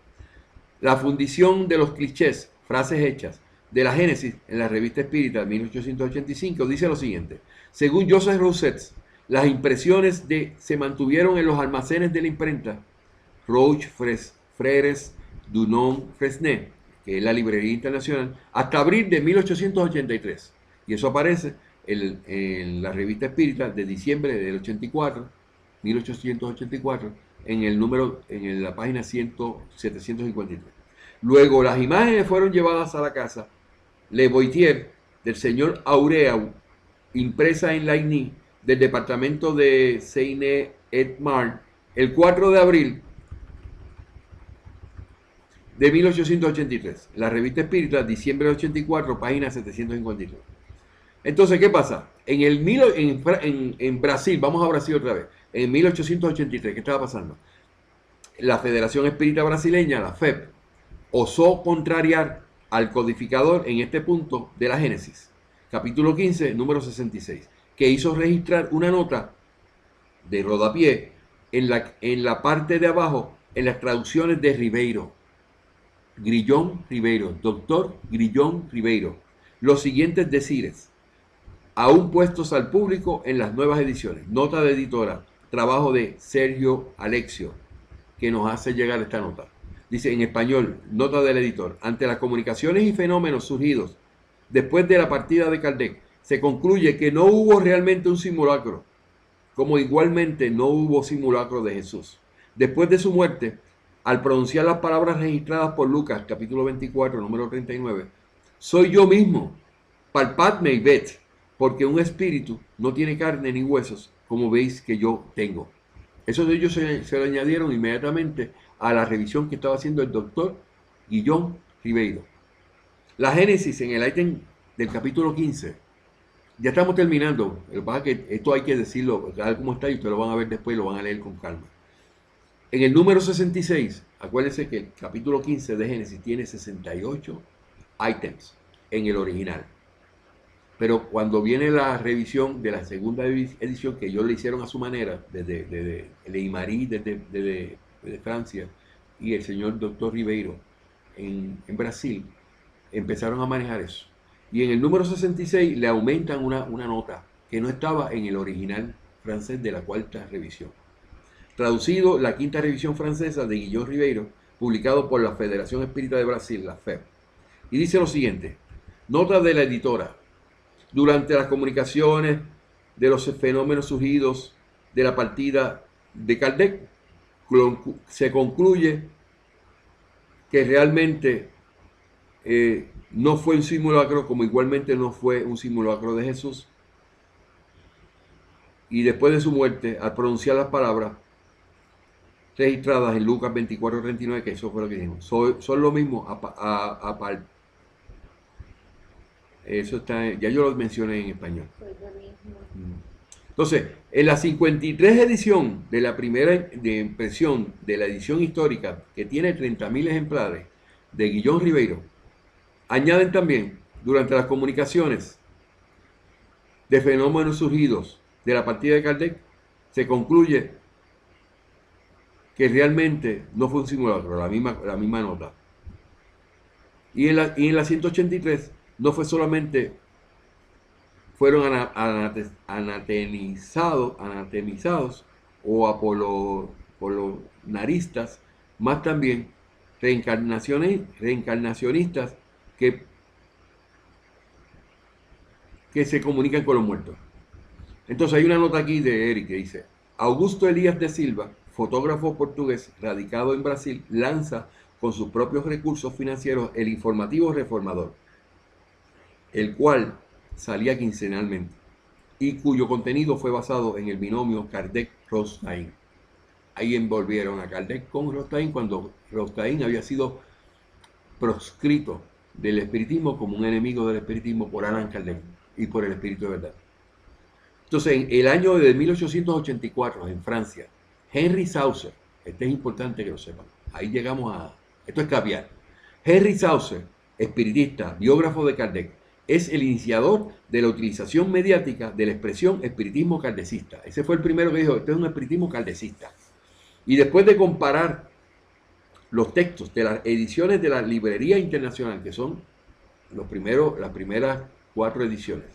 la fundición de los clichés, frases hechas, de la Génesis en la Revista Espírita de 1885 dice lo siguiente: según Joseph Rousset, las impresiones se mantuvieron en los almacenes de la imprenta Roche, Freres, Dunon, Fresnel, que es la Librería Internacional, hasta abril de 1883. Y eso aparece en la Revista Espírita de diciembre del 84, 1884, en la página 753. Luego las imágenes fueron llevadas a la casa Le Boitier del señor Aureau, impresa en Lagny, del departamento de Seine-et-Marne, el 4 de abril de 1883. La Revista Espírita, diciembre de 84, página 753. Entonces, ¿qué pasa? En Brasil, vamos a Brasil otra vez, en 1883, ¿qué estaba pasando? La Federación Espírita Brasileña, la FEB, osó contrariar al codificador en este punto de la Génesis, capítulo 15, número 66, que hizo registrar una nota de rodapié en la parte de abajo, en las traducciones de Ribeiro, Grillón Ribeiro, doctor Grillón Ribeiro, los siguientes decires, aún puestos al público en las nuevas ediciones. Nota de editora, trabajo de Sergio Alexio, que nos hace llegar esta nota. Dice en español, nota del editor: ante las comunicaciones y fenómenos surgidos después de la partida de Kardec, se concluye que no hubo realmente un simulacro, como igualmente no hubo simulacro de Jesús. Después de su muerte, al pronunciar las palabras registradas por Lucas, capítulo 24, número 39, soy yo mismo, palpadme y ved, porque un espíritu no tiene carne ni huesos, como veis que yo tengo. Eso de ellos se lo añadieron inmediatamente a la revisión que estaba haciendo el doctor Guillón Ribeiro. La Génesis en el ítem del capítulo 15. Ya estamos terminando. Lo que pasa es que esto hay que decirlo, tal como está, y ustedes lo van a ver después y lo van a leer con calma. En el número 66, acuérdense que el capítulo 15 de Génesis tiene 68 ítems en el original. Pero cuando viene la revisión de la segunda edición, que ellos le hicieron a su manera, desde Leimarí, desde Francia, y el señor doctor Ribeiro en Brasil, empezaron a manejar eso. Y en el número 66 le aumentan una nota que no estaba en el original francés de la cuarta revisión. Traducido, la quinta revisión francesa de Guillón Ribeiro, publicado por la Federación Espírita de Brasil, la FEB. Y dice lo siguiente: nota de la editora. Durante las comunicaciones de los fenómenos surgidos de la partida de Kardec, se concluye que realmente no fue un simulacro, como igualmente no fue un simulacro de Jesús. Y después de su muerte, al pronunciar las palabras registradas en Lucas 24:39, que eso fue lo que dijimos, son lo mismo. Eso está, ya yo lo mencioné en español. Entonces, en la 53 edición de la primera de impresión de la edición histórica, que tiene 30.000 ejemplares, de Guillón Ribeiro, añaden también, durante las comunicaciones de fenómenos surgidos de la partida de Kardec, se concluye que realmente no fue un simulacro, la misma nota. Y en la 183 no fue solamente, fueron anatemizados o apolonaristas, más también reencarnacionistas que se comunican con los muertos. Entonces hay una nota aquí de Eric que dice: Augusto Elías de Silva, fotógrafo portugués radicado en Brasil, lanza con sus propios recursos financieros el informativo Reformador, el cual salía quincenalmente y cuyo contenido fue basado en el binomio Kardec-Rothstein. Ahí envolvieron a Kardec con Rothstein cuando Rothstein había sido proscrito del espiritismo como un enemigo del espiritismo por Allan Kardec y por el espíritu de verdad. Entonces, en el año de 1884, en Francia, Henry Saucer, este es importante que lo sepan, ahí llegamos a, esto es caviar. Henry Saucer, espiritista, biógrafo de Kardec, es el iniciador de la utilización mediática de la expresión espiritismo kardecista. Ese fue el primero que dijo, este es un espiritismo kardecista. Y después de comparar los textos de las ediciones de la Librería Internacional, que son las primeras 4 ediciones,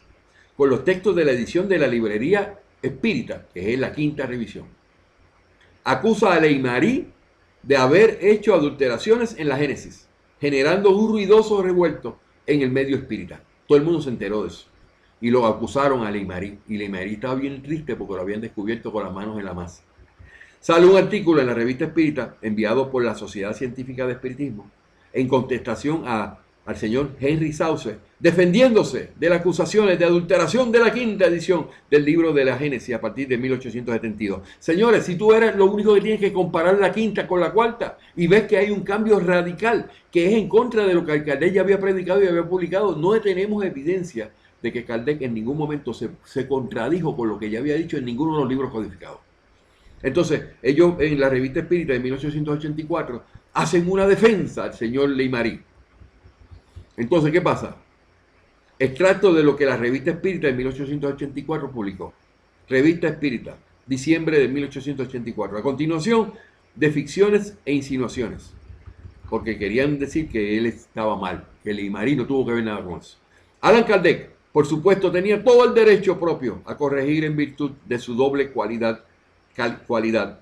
con los textos de la edición de la Librería Espírita, que es la 5ª revisión, acusa a Leymarie de haber hecho adulteraciones en la Génesis, generando un ruidoso revuelto en el medio espírita. Todo el mundo se enteró de eso y lo acusaron a Leymarie, y Leymarie estaba bien triste porque lo habían descubierto con las manos en la masa. Sale un artículo en la revista Espírita enviado por la Sociedad Científica de Espiritismo en contestación al señor Henry Saucer, defendiéndose de las acusaciones de adulteración de la 5ª edición del libro de la Génesis a partir de 1872. Señores, si tú eres lo único que tienes que comparar la 5ª con la 4ª y ves que hay un cambio radical que es en contra de lo que Kardec ya había predicado y había publicado, no tenemos evidencia de que Kardec en ningún momento se contradijo con lo que ya había dicho en ninguno de los libros codificados. Entonces, ellos en la revista Espírita de 1884 hacen una defensa al señor Leymarie. Entonces, ¿qué pasa? Extracto de lo que la revista Espírita de 1884 publicó. Revista Espírita, diciembre de 1884. A continuación, de ficciones e insinuaciones. Porque querían decir que él estaba mal, que Leymarie no tuvo que ver nada con eso. Allan Kardec, por supuesto, tenía todo el derecho propio a corregir en virtud de su doble cualidad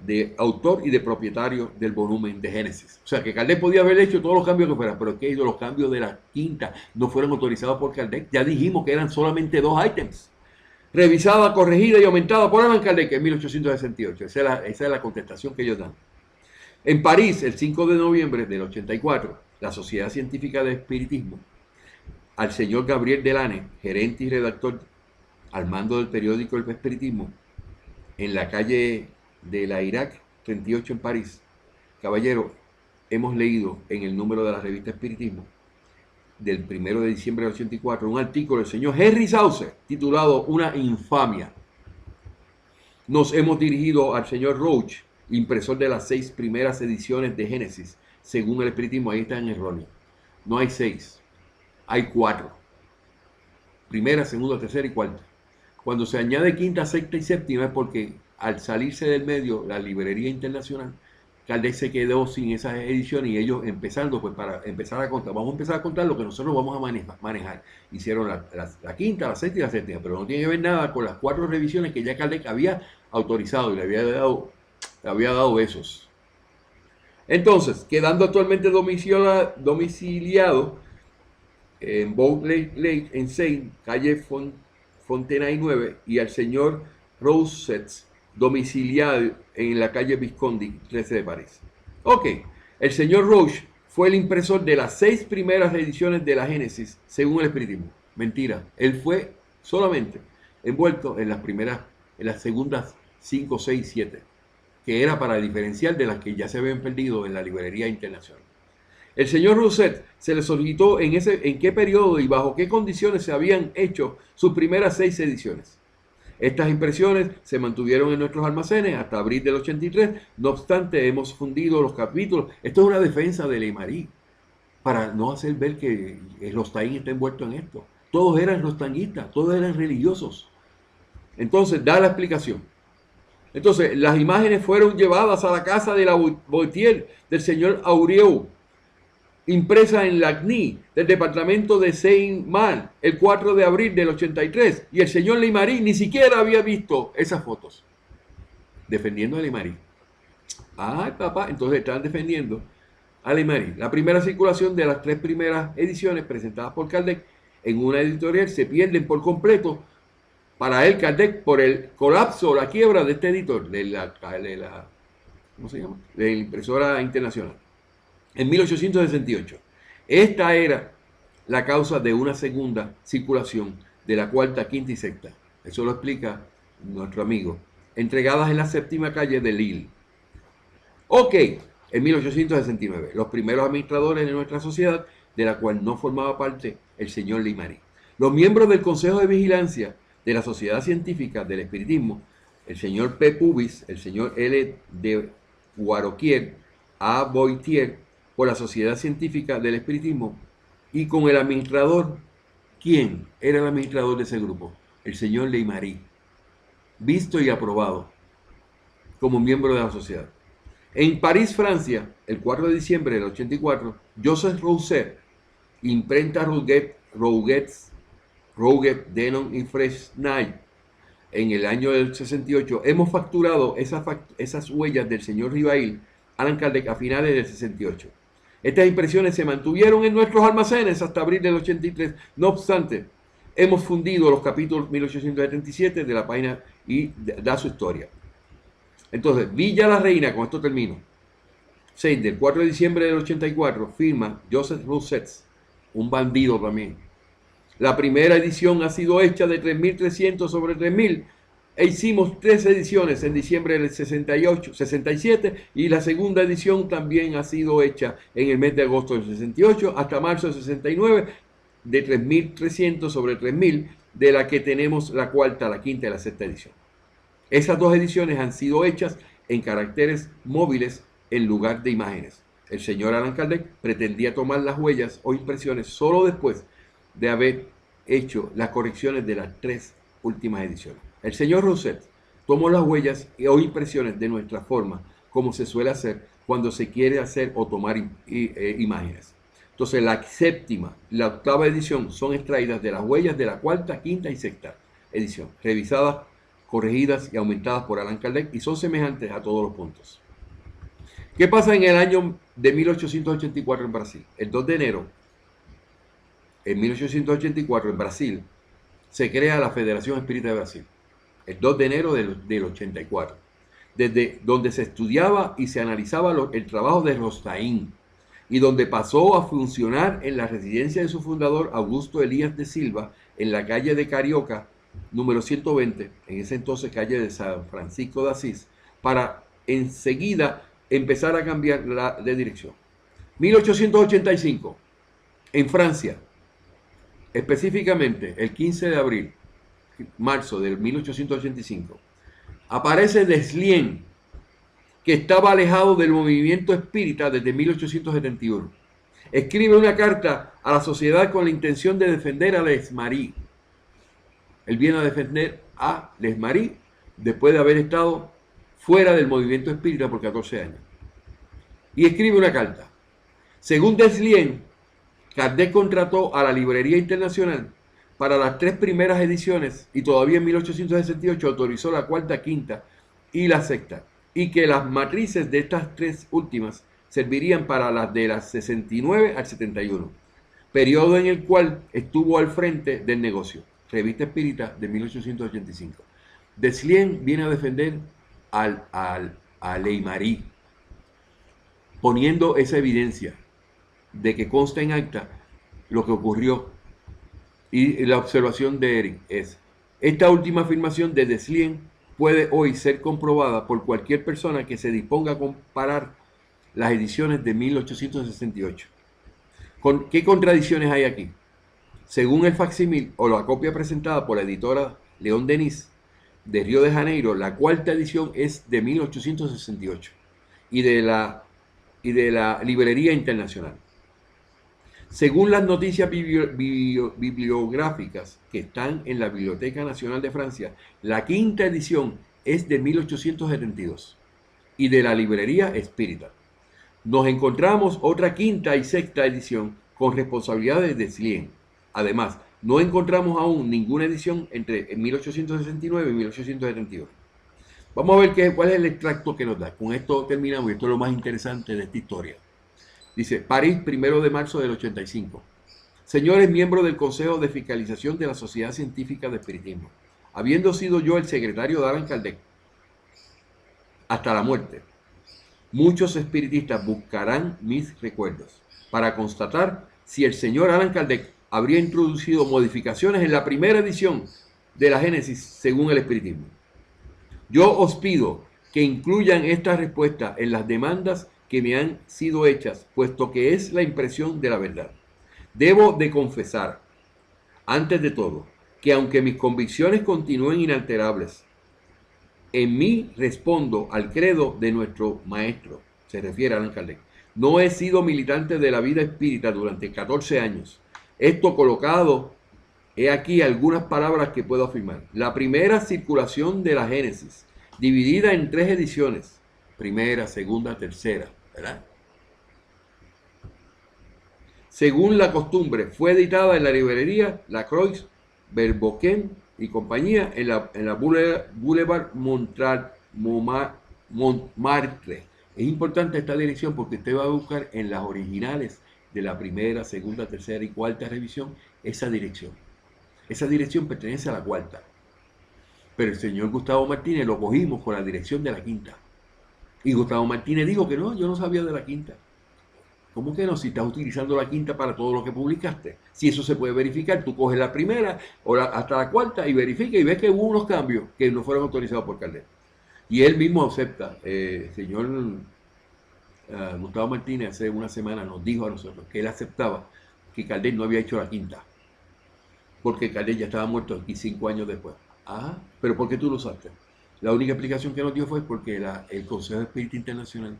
de autor y de propietario del volumen de Génesis. O sea, que Kardec podía haber hecho todos los cambios que fueran, pero que los cambios de la 5ª no fueron autorizados por Kardec. Ya dijimos que eran solamente 2 ítems. Revisada, corregida y aumentada por Allan Kardec en 1868. Esa es la contestación que ellos dan. En París, el 5 de noviembre del 84, la Sociedad Científica de Espiritismo, al señor Gabriel Delane, gerente y redactor al mando del periódico El Espiritismo, en la calle de la Irak 38 en París. Caballero, hemos leído en el número de la revista Espiritismo del 1 de diciembre del 84 un artículo del señor Henry Saucer titulado Una infamia. Nos hemos dirigido al señor Roach, impresor de las 6 primeras ediciones de Génesis. Según el Espiritismo, ahí están erróneos. No hay 6, hay 4. Primera, segunda, tercera y cuarta. Cuando se añade 5ª, 6ª y 7ª es porque al salirse del medio la Librería Internacional, Kardec se quedó sin esas ediciones y ellos empezando, pues para empezar a contar, vamos a empezar a contar lo que nosotros vamos a manejar. Hicieron la 5ª, la 6ª y la 7ª, pero no tiene que ver nada con las 4 revisiones que ya Kardec había autorizado y le había dado esos. Entonces, quedando actualmente domiciliado en Boucle Lake, en Seine, calle Fontenay 9, y al señor Rousset, domiciliado en la calle Visconti 13 de París. Ok, el señor Roche fue el impresor de las 6 primeras ediciones de la Génesis según el espiritismo. Mentira, él fue solamente envuelto en las segundas 5, 6, 7, que era para diferenciar de las que ya se habían perdido en la librería internacional. El señor Rousset se le solicitó en qué periodo y bajo qué condiciones se habían hecho sus primeras 6 ediciones. Estas impresiones se mantuvieron en nuestros almacenes hasta abril del 83, no obstante hemos fundido los capítulos. Esto es una defensa de Leymarie, para no hacer ver que los Taín está envuelto en esto. Todos eran rostañistas, todos eran religiosos. Entonces da la explicación. Entonces las imágenes fueron llevadas a la casa de la Boitier, del señor Aurieu, impresa en Lagny, del departamento de Saint-Marc, el 4 de abril del 83, y el señor Leymarie ni siquiera había visto esas fotos, defendiendo a Leymarie. Ay, papá, entonces están defendiendo a Leymarie. La primera circulación de las 3 primeras ediciones presentadas por Kardec en una editorial se pierden por completo para él, Kardec, por el colapso o la quiebra de este editor, ¿cómo se llama? De la impresora internacional. En 1868. Esta era la causa de una segunda circulación de la cuarta, quinta y sexta. Eso lo explica nuestro amigo. Entregadas en la 7ª calle de Lille. Ok, en 1869. Los primeros administradores de nuestra sociedad, de la cual no formaba parte el señor Leymarie. Los miembros del Consejo de Vigilancia de la Sociedad Científica del Espiritismo, el señor P. Pubis, el señor L. de Guaroquier, A. Boitier, por la Sociedad Científica del Espiritismo, y con el administrador. ¿Quién era el administrador de ese grupo? El señor Leymarie, visto y aprobado como miembro de la sociedad. En París, Francia, el 4 de diciembre del 84, Joseph Rousset, imprenta Rouget, Denon y Fresnay, en el año del 68, hemos facturado esas huellas del señor Rivail, Allan Kardec, a finales del 68. Estas impresiones se mantuvieron en nuestros almacenes hasta abril del 83. No obstante, hemos fundido los capítulos 1877 de la página y da su historia. Entonces, Villa la Reina, con esto termino. 6 del 4 de diciembre del 84, firma Joseph Rousset, un bandido también. La primera edición ha sido hecha de 3.300 sobre 3.000 e hicimos 3 ediciones en diciembre del 67, y la segunda edición también ha sido hecha en el mes de agosto del 68 hasta marzo del 69 de 3.300 sobre 3.000, de la que tenemos la cuarta, la quinta y la sexta edición. Esas 2 ediciones han sido hechas en caracteres móviles en lugar de imágenes. El señor Allan Kardec pretendía tomar las huellas o impresiones solo después de haber hecho las correcciones de las 3 últimas ediciones. El señor Rousset tomó las huellas o impresiones de nuestra forma, como se suele hacer cuando se quiere hacer o tomar imágenes. Entonces la 7ª, la 8ª edición son extraídas de las huellas de la 4ª, 5ª y 6ª edición, revisadas, corregidas y aumentadas por Allan Kardec, y son semejantes a todos los puntos. ¿Qué pasa en el año de 1884 en Brasil? El 2 de enero, en 1884 en Brasil, se crea la Federación Espírita de Brasil. El 2 de enero del 84, desde donde se estudiaba y se analizaba el trabajo de Rostaín, y donde pasó a funcionar en la residencia de su fundador, Augusto Elías de Silva, en la calle de Carioca, número 120, en ese entonces calle de San Francisco de Asís, para enseguida empezar a cambiar de dirección. 1885, en Francia, específicamente el 15 de marzo de 1885, aparece Deslien, que estaba alejado del movimiento espírita desde 1871. Escribe una carta a la sociedad con la intención de defender a Leymarie. Él viene a defender a Leymarie después de haber estado fuera del movimiento espírita por 14 años. Y escribe una carta. Según Deslien, Kardec contrató a la Librería Internacional para las 3 primeras ediciones y todavía en 1868 autorizó la 4ª, 5ª y la 6ª, y que las matrices de estas 3 últimas servirían para las de las 69 al 71, periodo en el cual estuvo al frente del negocio. Revista Espírita de 1885. Deslien viene a defender a Leymarie, poniendo esa evidencia de que consta en acta lo que ocurrió. Y la observación de Eric es: esta última afirmación de Deslien puede hoy ser comprobada por cualquier persona que se disponga a comparar las ediciones de 1868. ¿Qué contradicciones hay aquí? Según el facsímil o la copia presentada por la editora León Denis de Río de Janeiro, la cuarta edición es de 1868 y de la Librería Internacional. Según las noticias bibliográficas que están en la Biblioteca Nacional de Francia, la quinta edición es de 1872 y de la Librería Espírita. Nos encontramos otra quinta y sexta edición con responsabilidad de Deslien. Además, no encontramos aún ninguna edición entre 1869 y 1872. Vamos a ver cuál es el extracto que nos da. Con esto terminamos y esto es lo más interesante de esta historia. Dice: París, 1 de marzo del 85. Señores miembros del Consejo de Fiscalización de la Sociedad Científica de Espiritismo, habiendo sido yo el secretario de Allan Kardec hasta la muerte, muchos espiritistas buscarán mis recuerdos para constatar si el señor Allan Kardec habría introducido modificaciones en la primera edición de la Génesis según el espiritismo. Yo os pido que incluyan esta respuesta en las demandas que me han sido hechas, puesto que es la impresión de la verdad. Debo de confesar, antes de todo, que aunque mis convicciones continúen inalterables, en mí respondo al credo de nuestro maestro, se refiere a Allan Kardec. No he sido militante de la vida espírita durante 14 años. Esto colocado, he aquí algunas palabras que puedo afirmar. La primera circulación de la Génesis, dividida en 3 ediciones, primera, segunda, tercera, ¿verdad? Según la costumbre, fue editada en la librería Lacroix, Verboquem y compañía en la Boulevard Montmartre. Es importante esta dirección porque usted va a buscar en las originales de la primera, segunda, tercera y cuarta revisión esa dirección. Esa dirección pertenece a la cuarta. Pero el señor Gustavo Martínez lo cogimos con la dirección de la quinta. Y Gustavo Martínez dijo que no, yo no sabía de la quinta. ¿Cómo que no? Si estás utilizando la quinta para todo lo que publicaste. Si eso se puede verificar, tú coges la primera hasta la cuarta y verifica y ves que hubo unos cambios que no fueron autorizados por Kardec. Y él mismo acepta. El señor Gustavo Martínez hace una semana nos dijo a nosotros que él aceptaba que Kardec no había hecho la quinta. Porque Kardec ya estaba muerto aquí 5 años después. Ah, pero ¿por qué tú lo usaste? La única explicación que nos dio fue porque el Consejo Espírita Internacional,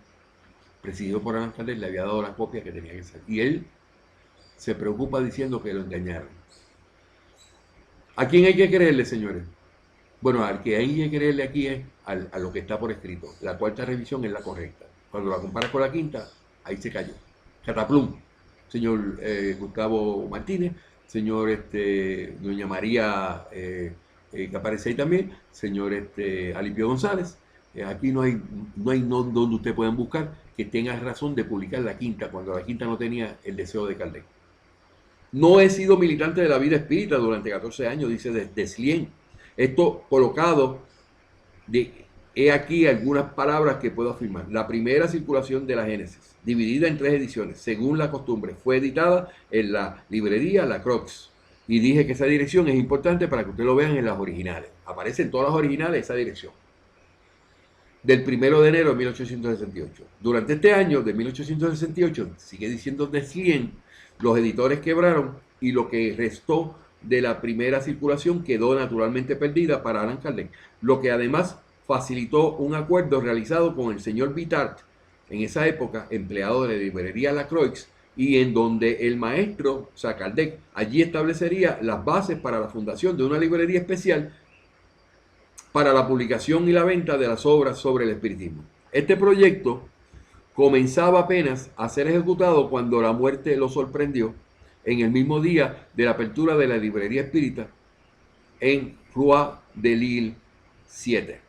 presidido por Allan Kardec, le había dado la copia que tenía que ser. Y él se preocupa diciendo que lo engañaron. ¿A quién hay que creerle, señores? Bueno, al que hay que creerle aquí es a lo que está por escrito. La cuarta revisión es la correcta. Cuando la comparas con la quinta, ahí se cayó. Cataplum. Señor Gustavo Martínez, señor doña María que aparece ahí también, señor Alipio González. Aquí no hay donde ustedes puedan buscar que tenga razón de publicar la quinta, cuando la quinta no tenía el deseo de Kardec. No he sido militante de la vida espírita durante 14 años, dice Deslien. Esto colocado, he aquí algunas palabras que puedo afirmar. La primera circulación de la Génesis, dividida en 3 ediciones, según la costumbre, fue editada en la librería Lacroix. Y dije que esa dirección es importante para que ustedes lo vean en las originales. Aparece en todas las originales esa dirección. Del 1 de enero de 1868. Durante este año de 1868, sigue diciendo Deslien, los editores quebraron y lo que restó de la primera circulación quedó naturalmente perdida para Allan Kardec, lo que además facilitó un acuerdo realizado con el señor Vittart, en esa época empleado de la librería Lacroix, y en donde el maestro, o sea, Kardec, allí establecería las bases para la fundación de una librería especial para la publicación y la venta de las obras sobre el espiritismo. Este proyecto comenzaba apenas a ser ejecutado cuando la muerte lo sorprendió en el mismo día de la apertura de la librería espírita en Rue de Lille 7.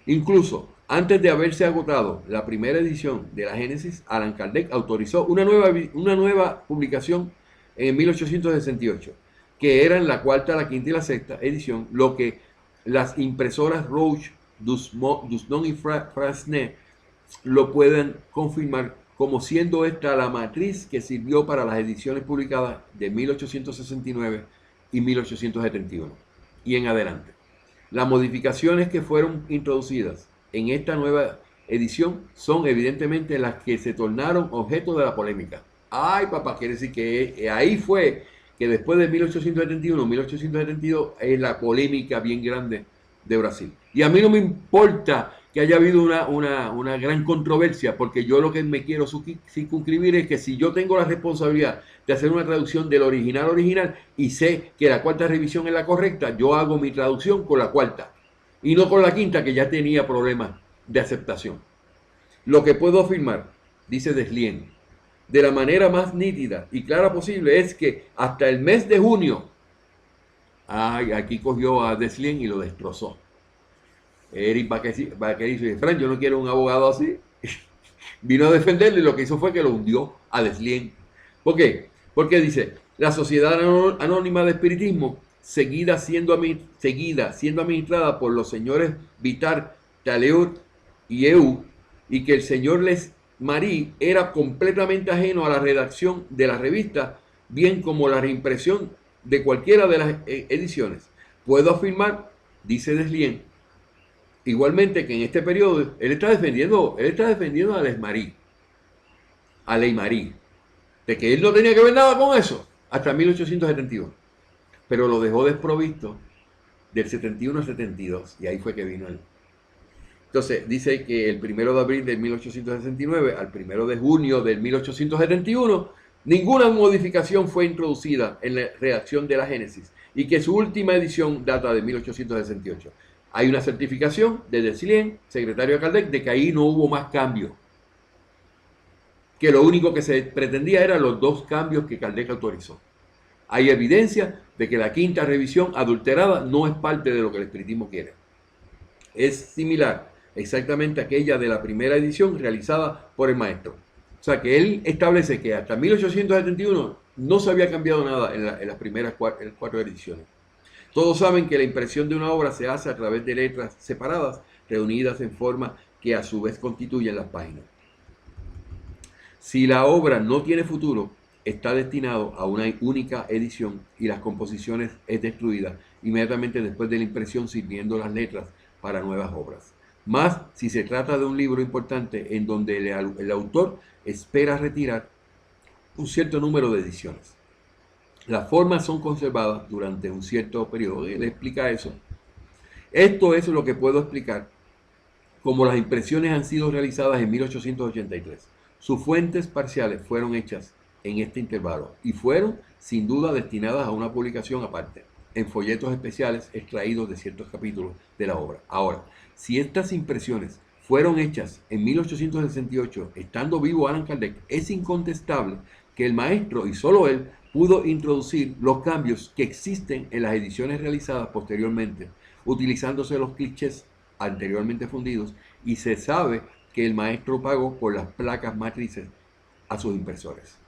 Incluso antes de haberse agotado la primera edición de la Génesis, Allan Kardec autorizó una nueva publicación en 1868. que eran la cuarta, la quinta y la sexta edición, lo que las impresoras Roche, Dusnon y Frasnet lo pueden confirmar como siendo esta la matriz que sirvió para las ediciones publicadas de 1869 y 1871 y en adelante. Las modificaciones que fueron introducidas en esta nueva edición son evidentemente las que se tornaron objeto de la polémica. Ay, papá, quiere decir que ahí fue que después de 1871, 1872 es la polémica bien grande de Brasil. Y a mí no me importa que haya habido una gran controversia, porque yo lo que me quiero circunscribir es que si yo tengo la responsabilidad de hacer una traducción del original y sé que la cuarta revisión es la correcta, yo hago mi traducción con la cuarta y no con la quinta, que ya tenía problemas de aceptación. Lo que puedo afirmar, dice Deslien, de la manera más nítida y clara posible es que hasta el mes de junio, aquí cogió a Deslien y lo destrozó. Eric Baquerizo dice, Fran, yo no quiero un abogado así. Vino a defenderlo y lo que hizo fue que lo hundió a Deslien. ¿Por qué? Porque dice, la Sociedad Anónima de Espiritismo, seguida siendo administrada por los señores Vitar, Talleyrand y Eu, y que el señor Les Marie era completamente ajeno a la redacción de la revista, bien como la reimpresión de cualquiera de las ediciones. Puedo afirmar, dice Deslien, igualmente que en este periodo él está defendiendo a Les Marie, a Ley Marie, de que él no tenía que ver nada con eso hasta 1872, pero lo dejó desprovisto del 71 al 72 y ahí fue que vino él. Entonces dice que el 1 de abril de 1869 al 1 de junio de 1871 ninguna modificación fue introducida en la redacción de la Génesis y que su última edición data de 1868. Hay una certificación de Deslien, secretario de Kardec, de que ahí no hubo más cambios. Que lo único que se pretendía eran los dos cambios que Kardec autorizó. Hay evidencia de que la quinta revisión adulterada no es parte de lo que el espiritismo quiere. Es similar exactamente a aquella de la primera edición realizada por el maestro. O sea que él establece que hasta 1871 no se había cambiado nada en las primeras cuatro ediciones. Todos saben que la impresión de una obra se hace a través de letras separadas, reunidas en forma que a su vez constituyen las páginas. Si la obra no tiene futuro, está destinado a una única edición y las composiciones es destruida inmediatamente después de la impresión, sirviendo las letras para nuevas obras. Más si se trata de un libro importante en donde el autor espera retirar un cierto número de ediciones. Las formas son conservadas durante un cierto periodo. Él explica eso. Esto es lo que puedo explicar como las impresiones han sido realizadas en 1883. Sus fuentes parciales fueron hechas en este intervalo y fueron sin duda destinadas a una publicación aparte, en folletos especiales extraídos de ciertos capítulos de la obra. Ahora, si estas impresiones fueron hechas en 1868, estando vivo Allan Kardec, es incontestable que el maestro, y solo él, pudo introducir los cambios que existen en las ediciones realizadas posteriormente, utilizándose los clichés anteriormente fundidos, y se sabe que el maestro pagó por las placas matrices a sus impresores.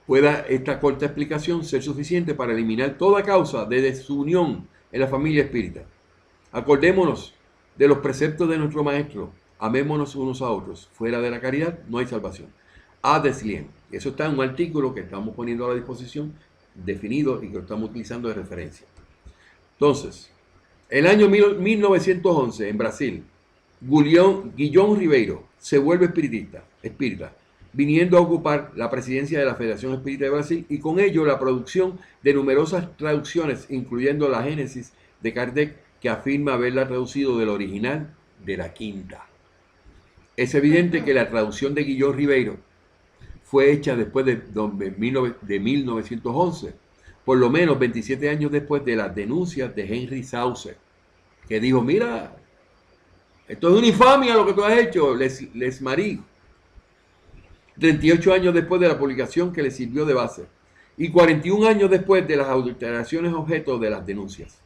Pueda esta corta explicación ser suficiente para eliminar toda causa de desunión en la familia espírita. Acordémonos de los preceptos de nuestro maestro. Amémonos unos a otros. Fuera de la caridad no hay salvación. A Deslien. Eso está en un artículo que estamos poniendo a la disposición, definido y que lo estamos utilizando de referencia. Entonces, el año 1911 en Brasil, Guillón Ribeiro se vuelve espírita, viniendo a ocupar la presidencia de la Federación Espírita de Brasil y con ello la producción de numerosas traducciones, incluyendo la Génesis de Kardec, que afirma haberla traducido del original de la quinta. Es evidente que la traducción de Guillón Ribeiro fue hecha después de 1911, por lo menos 27 años después de las denuncias de Henry Saucer, que dijo, mira, esto es una infamia lo que tú has hecho, Les Marie. 38 años después de la publicación que le sirvió de base y 41 años después de las adulteraciones objeto de las denuncias.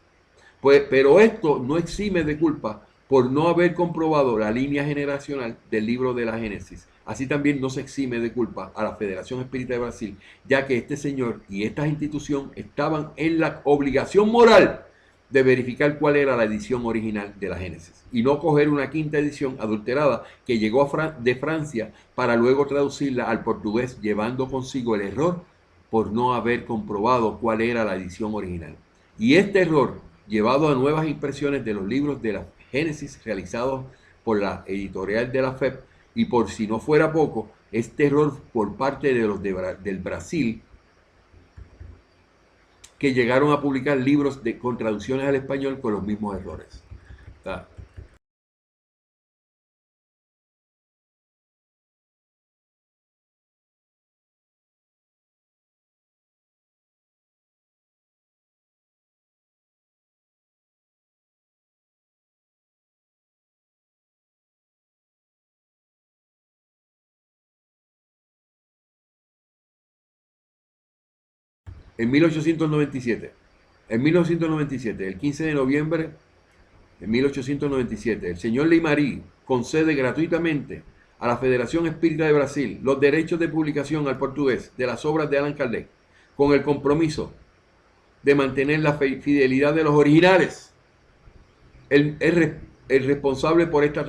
Pero esto no exime de culpa por no haber comprobado la línea generacional del libro de la Génesis Así también no se exime de culpa a la Federación Espírita de Brasil, ya que este señor y esta institución estaban en la obligación moral de verificar cuál era la edición original de la Génesis y no coger una quinta edición adulterada que llegó de Francia para luego traducirla al portugués, llevando consigo el error por no haber comprobado cuál era la edición original. Y este error, llevado a nuevas impresiones de los libros de la Génesis realizados por la editorial de la FEP, y por si no fuera poco, este error por parte de los del Brasil, que llegaron a publicar libros con traducciones al español con los mismos errores. ¿Está? En 1897, el 15 de noviembre de 1897, el señor Limarí concede gratuitamente a la Federación Espírita de Brasil los derechos de publicación al portugués de las obras de Allan Kardec, con el compromiso de mantener la fidelidad de los originales. El responsable por esta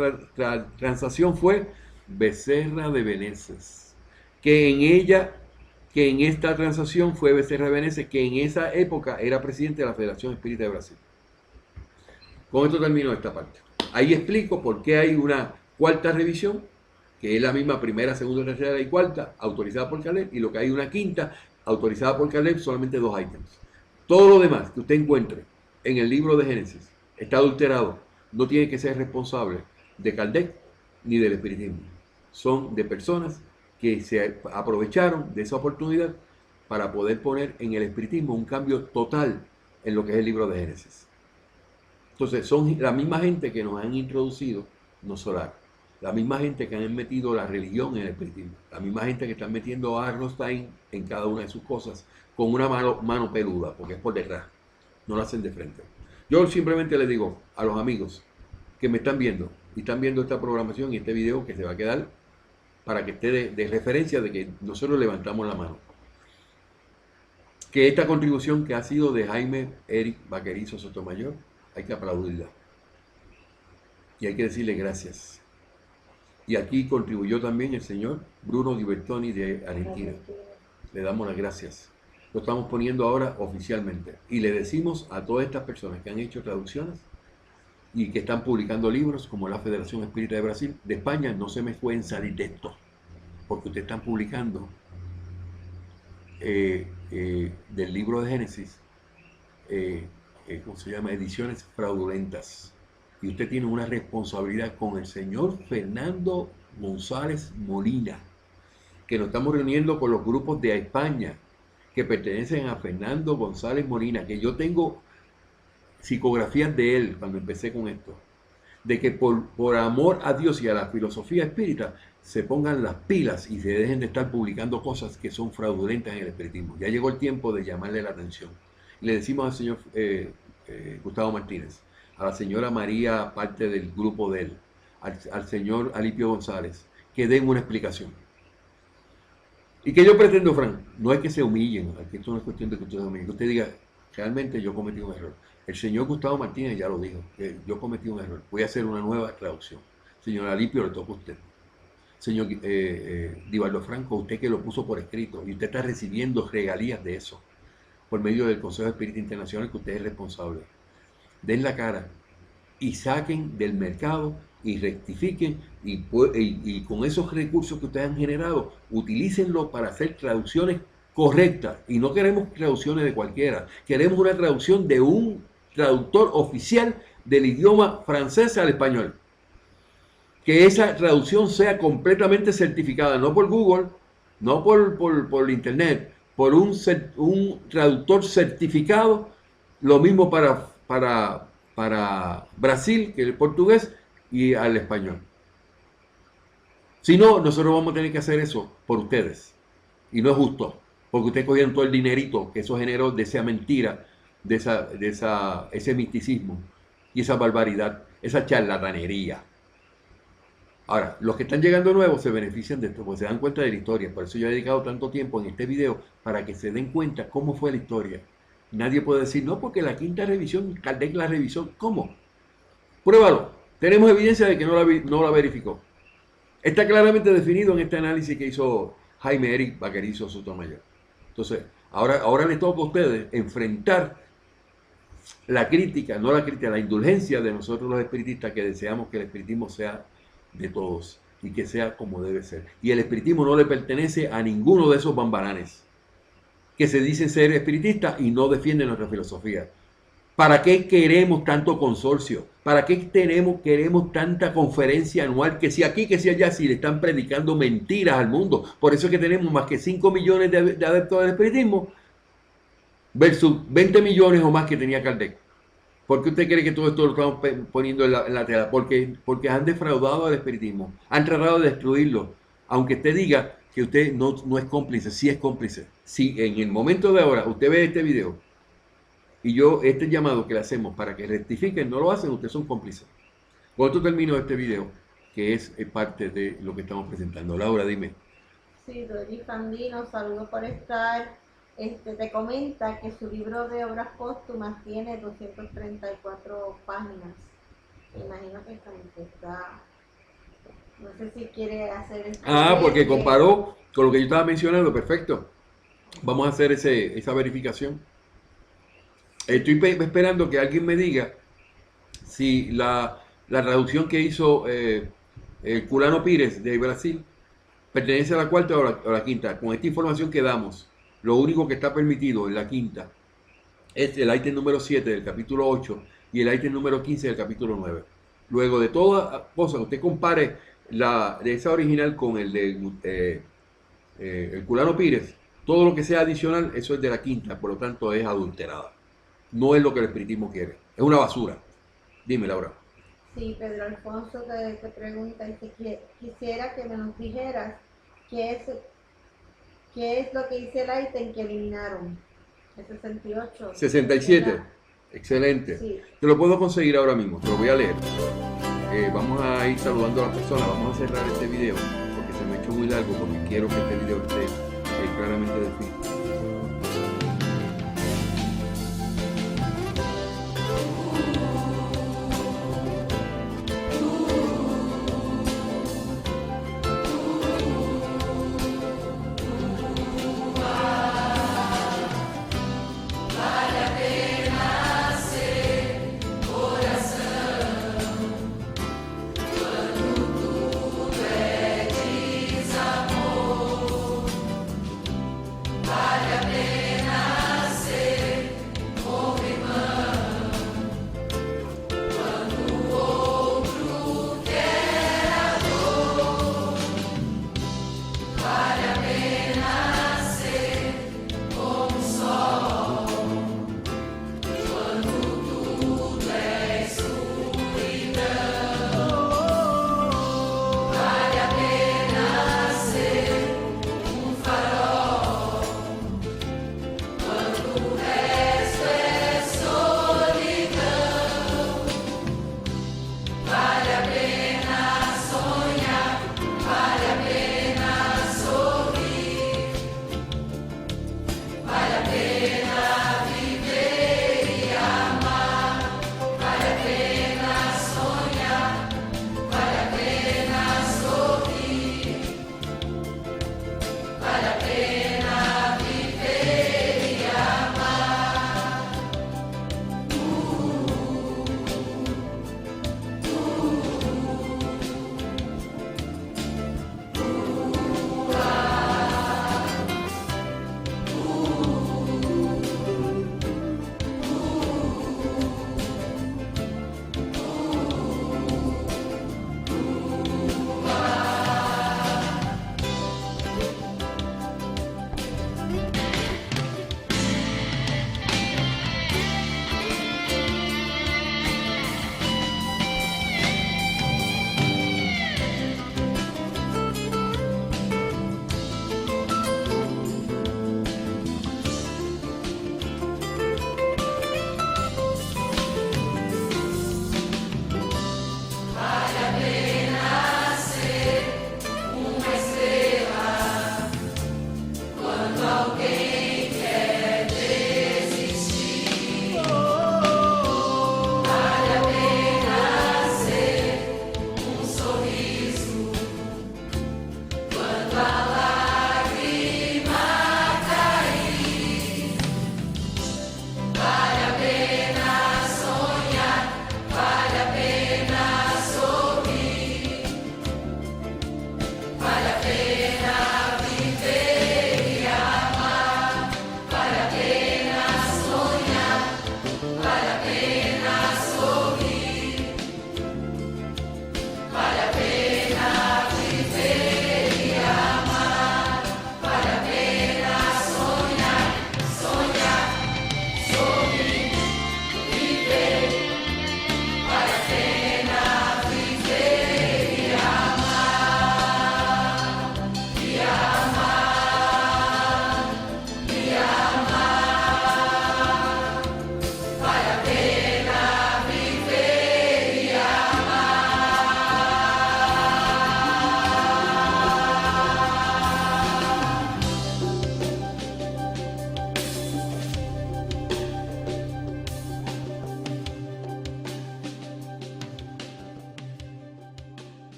transacción fue Becerra de Beneses, que en esta transacción fue Becerra de Beneses, que en esa época era presidente de la Federación Espírita de Brasil. Con esto termino esta parte. Ahí explico por qué hay una cuarta revisión, que es la misma primera, segunda, tercera y cuarta, autorizada por Kardec, y lo que hay una quinta, autorizada por Kardec, solamente 2 ítems. Todo lo demás que usted encuentre en el libro de Génesis está adulterado, no tiene que ser responsable de Kardec ni del espiritismo. Son de personas que se aprovecharon de esa oportunidad para poder poner en el espiritismo un cambio total en lo que es el libro de Génesis. Entonces son la misma gente que nos han introducido no solar, la misma gente que han metido la religión en el espiritismo, la misma gente que están metiendo a Arnostein en cada una de sus cosas con una mano peluda, porque es por detrás, no lo hacen de frente. Yo simplemente les digo a los amigos que me están viendo y están viendo esta programación y este video que se va a quedar para que esté de referencia de que nosotros levantamos la mano, que esta contribución que ha sido de Jaime Eric Vaquerizo Sotomayor hay que aplaudirla y hay que decirle gracias. Y aquí contribuyó también el señor Bruno Di Bertoni de Argentina. Le damos las gracias. Lo estamos poniendo ahora oficialmente y le decimos a todas estas personas que han hecho traducciones y que están publicando libros como la Federación Espírita de Brasil, de España, no se me pueden salir de esto, porque ustedes están publicando del libro de Génesis, ¿cómo se llama? Ediciones fraudulentas. Y usted tiene una responsabilidad con el señor Fernando González Molina, que nos estamos reuniendo con los grupos de España que pertenecen a Fernando González Molina, que yo tengo psicografías de él cuando empecé con esto, de que por amor a Dios y a la filosofía espírita se pongan las pilas y se dejen de estar publicando cosas que son fraudulentas en el espiritismo. Ya llegó el tiempo de llamarle la atención. Le decimos al señor Gustavo Martínez, a la señora María, parte del grupo de él, al señor Alipio González, que den una explicación. Y que yo pretendo, Frank, no es que se humillen, aquí esto no es cuestión de que usted se humille, que usted diga, realmente yo cometí un error. El señor Gustavo Martínez ya lo dijo, yo cometí un error, voy a hacer una nueva traducción. Señor Alipio, le toca a usted. Señor Divaldo Franco, usted que lo puso por escrito, y usted está recibiendo regalías de eso, por medio del Consejo Espírita Internacional, que usted es responsable. Den la cara y saquen del mercado y rectifiquen y con esos recursos que ustedes han generado, utilícenlo para hacer traducciones correctas. Y no queremos traducciones de cualquiera, queremos una traducción de un traductor oficial del idioma francés al español. Que esa traducción sea completamente certificada, no por Google, no por internet, por un traductor certificado, lo mismo para Brasil, que el portugués, y al español. Si no, nosotros vamos a tener que hacer eso por ustedes. Y no es justo, porque ustedes cogieron todo el dinerito que eso generó de esa mentira, de ese misticismo y esa barbaridad, esa charlatanería. Ahora, los que están llegando nuevos se benefician de esto, porque se dan cuenta de la historia. Por eso yo he dedicado tanto tiempo en este video, para que se den cuenta cómo fue la historia. Nadie puede decir, no, porque la quinta revisión, Kardec la revisó. ¿Cómo? Pruébalo. Tenemos evidencia de que no la verificó. Está claramente definido en este análisis que hizo Jaime Eric Vaquerizo Sotomayor. Entonces, ahora les toca a ustedes enfrentar la crítica, no la crítica, la indulgencia de nosotros los espiritistas, que deseamos que el espiritismo sea de todos y que sea como debe ser. Y el espiritismo no le pertenece a ninguno de esos bambaranes que se dicen ser espiritistas y no defienden nuestra filosofía. ¿Para qué queremos tanto consorcio? ¿Para qué queremos tanta conferencia anual? Que si aquí, que si allá, si le están predicando mentiras al mundo. Por eso es que tenemos más que 5 millones de adeptos del espiritismo versus 20 millones o más que tenía Kardec. ¿Por qué usted cree que todo esto lo estamos poniendo en la tela? Porque han defraudado al espiritismo. Han tratado de destruirlo. Aunque usted diga que usted no es cómplice, sí es cómplice. Si en el momento de ahora usted ve este video y este llamado que le hacemos para que rectifiquen, no lo hacen, ustedes son cómplices. Con esto termino este video, que es parte de lo que estamos presentando. Laura, dime. Sí, Doris Fandino, saludos por estar. Te comenta que su libro de obras póstumas tiene 234 páginas. Imagino que está... No sé si quiere hacer... Porque comparó con lo que yo estaba mencionando. Perfecto. Vamos a hacer esa verificación. Estoy esperando que alguien me diga si la traducción que hizo el Culano Pires de Brasil pertenece a la cuarta o la quinta. Con esta información que damos, lo único que está permitido en la quinta es el ítem número 7 del capítulo 8 y el ítem número 15 del capítulo 9. Luego de toda cosa, usted compare de esa original con el de el Culano Pires, todo lo que sea adicional, eso es de la quinta, por lo tanto es adulterada. No es lo que el espiritismo quiere, es una basura. Dime, Laura. Sí, Pedro Alfonso te pregunta, dice que quisiera que nos dijeras qué es lo que dice el ítem que eliminaron. El 68. 67. Excelente. Sí. Te lo puedo conseguir ahora mismo, te lo voy a leer. Vamos a ir saludando a las personas. Vamos a cerrar este video porque se me ha hecho muy largo, porque quiero que este video esté claramente definido.